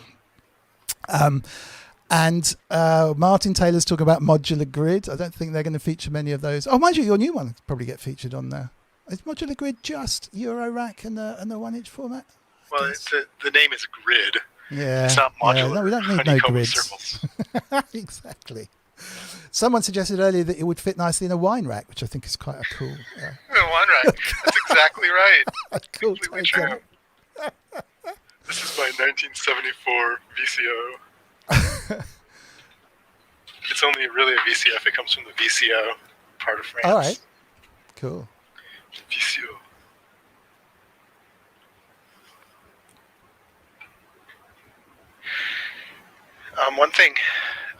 And Martin Taylor's talking about modular grid. I don't think they're going to feature many of those. Oh, mind you, your new one will probably get featured on there. Is modular grid just Euro rack and the 1-inch format? Well, the name is grid. Yeah. It's not modular. Yeah, no, we don't need no honeycomb grids. circles. Exactly. Someone suggested earlier that it would fit nicely in a wine rack, which I think is quite a cool. One rack. That's exactly right. Cool Completely take on true. This is my 1974 VCO. It's only really a VCF. It comes from the VCO part of France. All right. Cool. VCO. One thing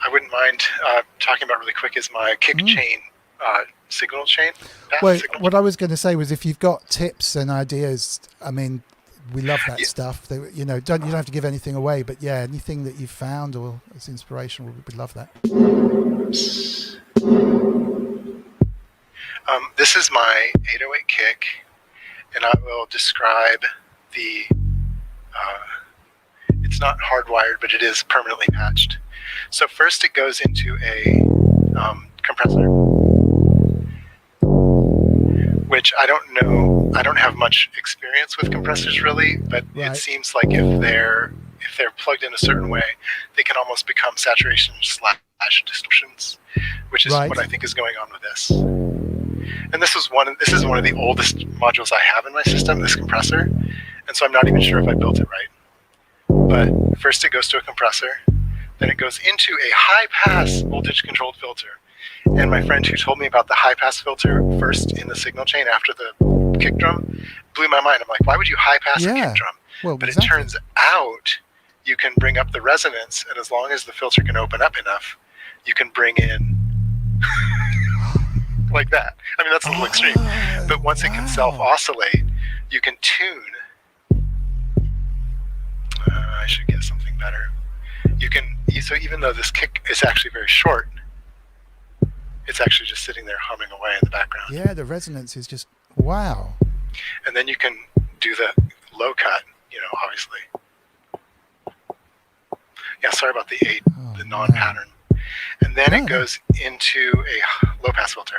I wouldn't mind talking about really quick is my kick chain signal chain. Well, signal what I was going to say was, if you've got tips and ideas, I mean, we love that stuff. You don't have to give anything away, but yeah, anything that you've found or is inspirational, we'd love that. This is my 808 kick, and I will describe the. It's not hardwired, but it is permanently patched. So first, it goes into a compressor, which I don't know. I don't have much experience with compressors really, but it seems like if they're plugged in a certain way, they can almost become saturation / distortions, which is what I think is going on with this. And this is one of the oldest modules I have in my system, this compressor, and so I'm not even sure if I built it right. But first it goes to a compressor, then it goes into a high-pass voltage-controlled filter. And my friend who told me about the high-pass filter first in the signal chain after the kick drum blew my mind. I'm like, why would you high-pass a kick drum? Well, but it turns out you can bring up the resonance, and as long as the filter can open up enough, you can bring in like that. I mean, that's a little extreme. But once it can self-oscillate, you can tune. I should get something better. So even though this kick is actually very short, it's actually just sitting there humming away in the background. Yeah, the resonance is just, wow. And then you can do the low cut, obviously. Yeah, sorry about the non-pattern. And then it goes into a low pass filter,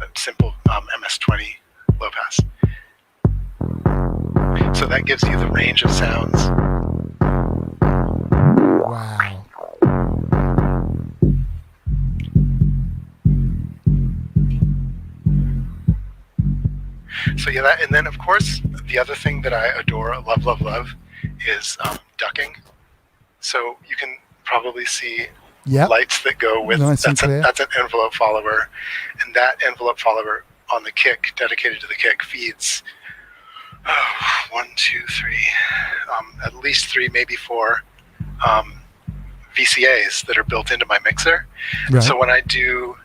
a simple MS-20 low pass. So that gives you the range of sounds. Wow. So yeah, and then of course the other thing that I adore, love is ducking. So you can probably see lights that go with that's an envelope follower, and that envelope follower on the kick, dedicated to the kick, feeds 1, 2, 3, at least 3, maybe 4 VCAs that are built into my mixer. Right. So when I do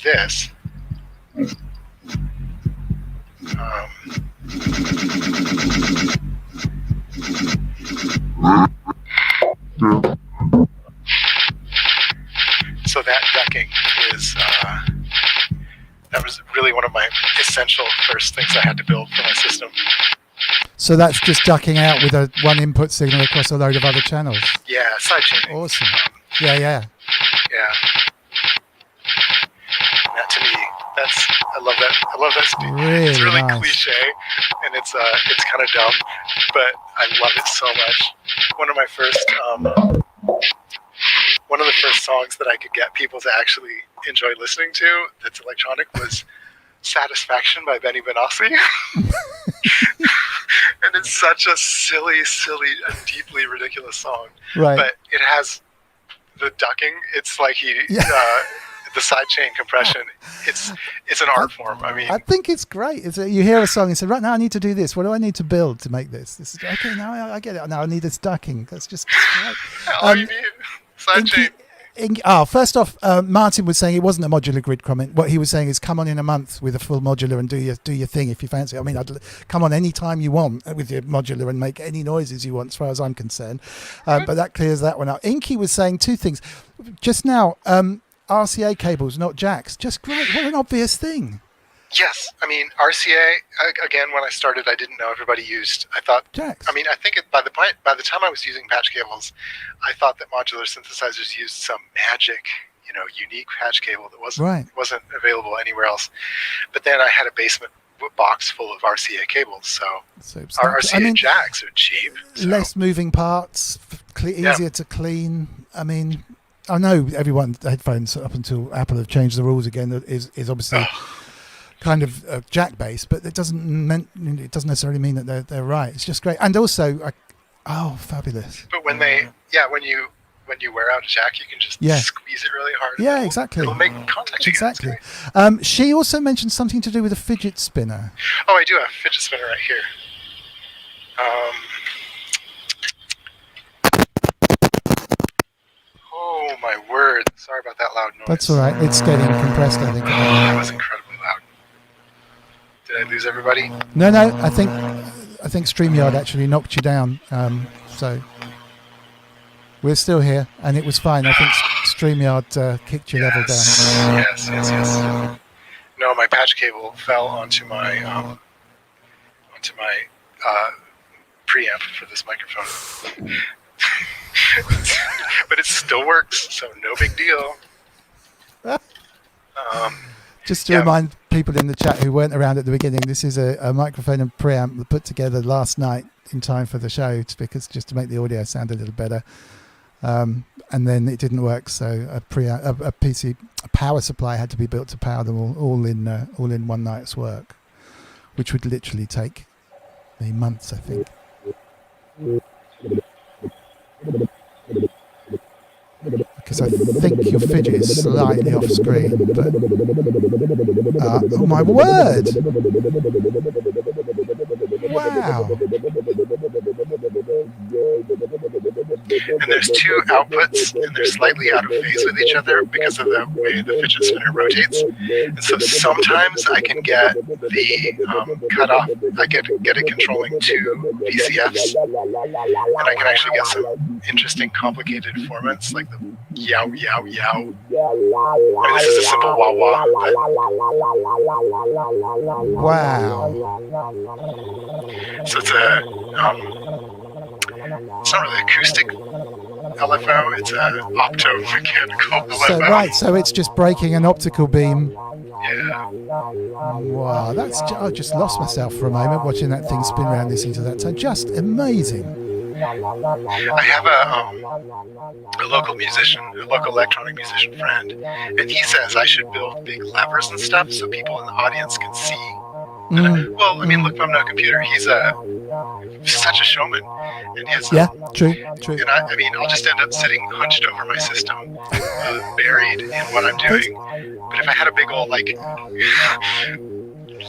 this, so that ducking is that was really one of my essential first things I had to build for my system. So that's just ducking out with a one input signal across a load of other channels. Yeah, sidechaining. Awesome. Yeah. That to me, I love that speed. Really It's really nice. cliche, and it's kind of dumb, but I love it so much. One of the first songs that I could get people to actually enjoy listening to that's electronic was "Satisfaction" by Benny Benassi. And it's such a silly, deeply ridiculous song. Right. But it has the ducking. It's like the sidechain compression. It's an art form. I mean, I think it's great. You hear a song and say, right now I need to do this. What do I need to build to make this? This is okay. Now I get it. Now I need this ducking. That's just great. all you need sidechain. First off, Martin was saying it wasn't a modular grid comment. What he was saying is, come on in a month with a full modular and do your thing if you fancy. I mean, come on any time you want with your modular and make any noises you want, as far as I'm concerned. But that clears that one up. Inky was saying 2 things just now. RCA cables, not jacks. Just great. What an obvious thing. Yes, I mean RCA. Again, when I started, I didn't know everybody used. I thought jacks. I mean, I think by the time I was using patch cables, I thought that modular synthesizers used some magic, unique patch cable that wasn't available anywhere else. But then I had a basement box full of RCA cables, so RCA jacks are cheap. So. Less moving parts, easier to clean. I mean, I know everyone headphones up until Apple have changed the rules again is obviously. Kind of jack based, but it doesn't necessarily mean that they're right. It's just great, and also, fabulous. But when you wear out a jack, you can just squeeze it really hard. Yeah, exactly. It'll make contact. Exactly. She also mentioned something to do with a fidget spinner. Oh, I do have a fidget spinner right here. Oh my word! Sorry about that loud noise. That's all right. It's getting compressed, I think. That was incredibly loud. Did I lose everybody? No. I think StreamYard actually knocked you down. So we're still here, and it was fine. I think StreamYard kicked your level down. Yes. No, my patch cable fell onto my preamp for this microphone. But it still works, so no big deal. Just to remind people in the chat who weren't around at the beginning, this is a microphone and preamp put together last night in time for the show, because just to make the audio sound a little better. And then it didn't work, so a power supply had to be built to power them all in one night's work, which would literally take me months, I think. Because I think your fidget is slightly off screen, but oh my word! Wow! And there's 2 outputs, and they're slightly out of phase with each other because of the way the fidget spinner rotates. And so sometimes I can get the cutoff, I get it controlling 2 VCFs, and I can actually get some interesting complicated formats like the yow yow yow. I mean, this is a simple wah wah. Wow! So it's not really acoustic LFO, it's an opto-mechanical LFO. So it's just breaking an optical beam. Yeah. Wow, I just lost myself for a moment watching that thing spin around, listening to that. So just amazing. I have a local musician, a local electronic musician friend, and he says I should build big levers and stuff so people in the audience can see. Well, I mean, look, I'm no computer. He's such a showman, and he has true. And I mean, I'll just end up sitting hunched over my system, buried in what I'm doing. But if I had a big old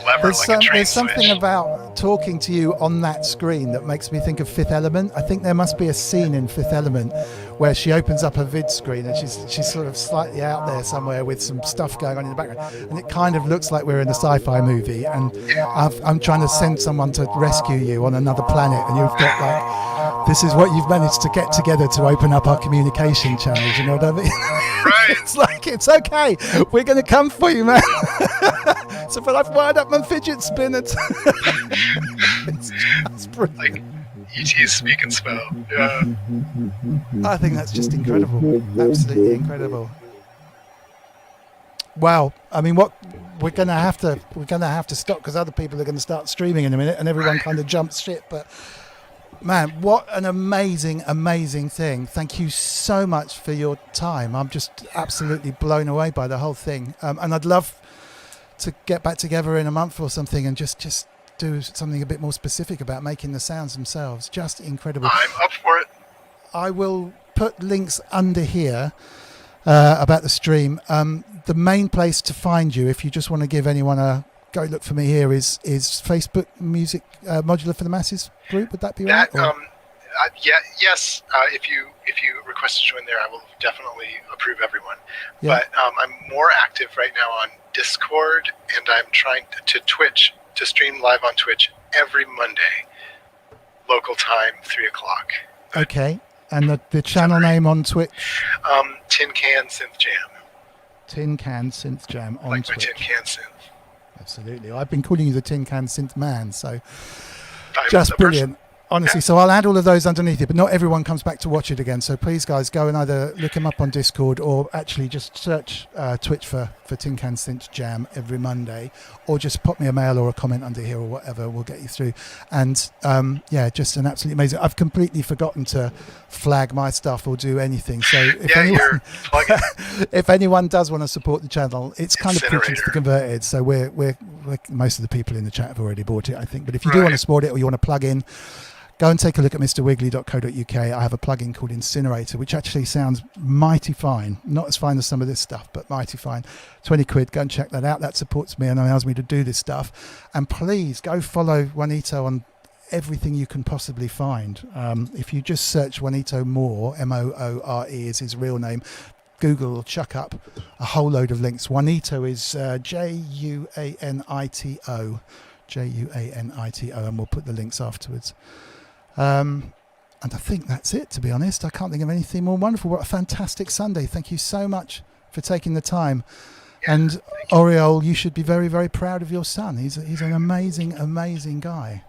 lever like a train there's something switch. about talking to you on that screen that makes me think of Fifth Element. I think there must be a scene in Fifth Element where she opens up her vid screen and she's sort of slightly out there somewhere with some stuff going on in the background, and it kind of looks like we're in a sci-fi movie, and I'm trying to send someone to rescue you on another planet, and you've got like, this is what you've managed to get together to open up our communication channels, you know what I mean? Right. It's like, it's okay, we're going to come for you, man. So, but I've wired up my fidget spinner. It's just brilliant. Like E.T.'s speak and spell. Yeah. I think that's just incredible. Absolutely incredible. Wow. I mean, what we're gonna have to stop because other people are going to start streaming in a minute, and everyone kind of jumps ship. But man, what an amazing thing! Thank you so much for your time. I'm just absolutely blown away by the whole thing, and I'd love to get back together in a month or something and just do something a bit more specific about making the sounds themselves. Just incredible. I'm up for it. I will put links under here about the stream. The main place to find you, if you just want to give anyone a go look for me here, is Facebook Music Modular for the Masses group. Would that be right? Yes. If you request to join there, I will definitely approve everyone. Yeah. But I'm more active right now on Discord, and I'm trying to Twitch, to stream live on Twitch every Monday, local time, 3:00. Okay. And the channel name on Twitch? Tin Can Synth Jam. Tin Can Synth Jam on Like Twitch. my Tin Can Synth. Absolutely. I've been calling you the Tin Can Synth Man, so I'm just the brilliant. person. Honestly, so I'll add all of those underneath it, but not everyone comes back to watch it again. So please, guys, go and either look him up on Discord or actually just search Twitch for Tin Can Synth Jam every Monday, or just pop me a mail or a comment under here or whatever. We'll get you through. And yeah, just an absolutely amazing. I've completely forgotten to flag my stuff or do anything. So if anyone does want to support the channel, it's kind of preaching to the converted. So we're most of the people in the chat have already bought it, I think. But if you do want to support it or you want to plug in, go and take a look at mrwiggly.co.uk. I have a plugin called Incinerator, which actually sounds mighty fine. Not as fine as some of this stuff, but mighty fine. 20 quid, go and check that out. That supports me and allows me to do this stuff. And please go follow Juanito on everything you can possibly find. If you just search Juanito Moore, Moore is his real name, Google will chuck up a whole load of links. Juanito is Juanito, Juanito, and we'll put the links afterwards. And I think that's it, to be honest. I can't think of anything more wonderful. What a fantastic Sunday. Thank you so much for taking the time. Yeah, and Oriole, you should be very, very proud of your son. He's an amazing guy.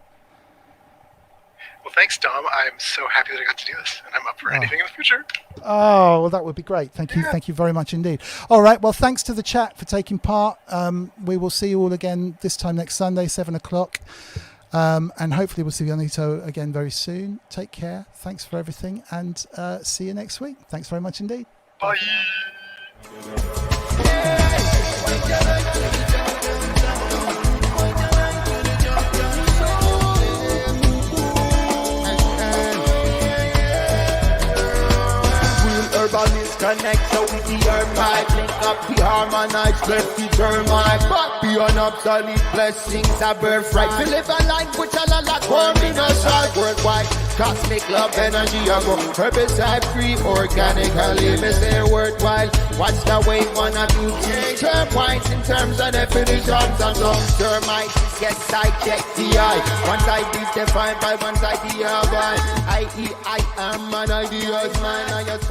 Well, thanks, Dom. I'm so happy that I got to do this, and I'm up for anything in the future. Oh, well, that would be great. Thank you. Thank you very much indeed. All right. Well, thanks to the chat for taking part. We will see you all again this time next Sunday, 7:00. And hopefully we'll see Juanito again very soon. Take care. Thanks for everything, and see you next week. Thanks very much indeed. Bye. Urbanist connect so with the herb pipe. Link up the harmonized, bless the termite. But beyond obsolete blessings, a birthright. We live a language, a la la, warming us out worldwide. Cosmic love, energy, I go herbicide free, organically, me say worthwhile. Watch the way one of you teach points in terms of definitions and some termites. Yes, I check the eye. One side is defined by one side the other. I am an ideas man, I just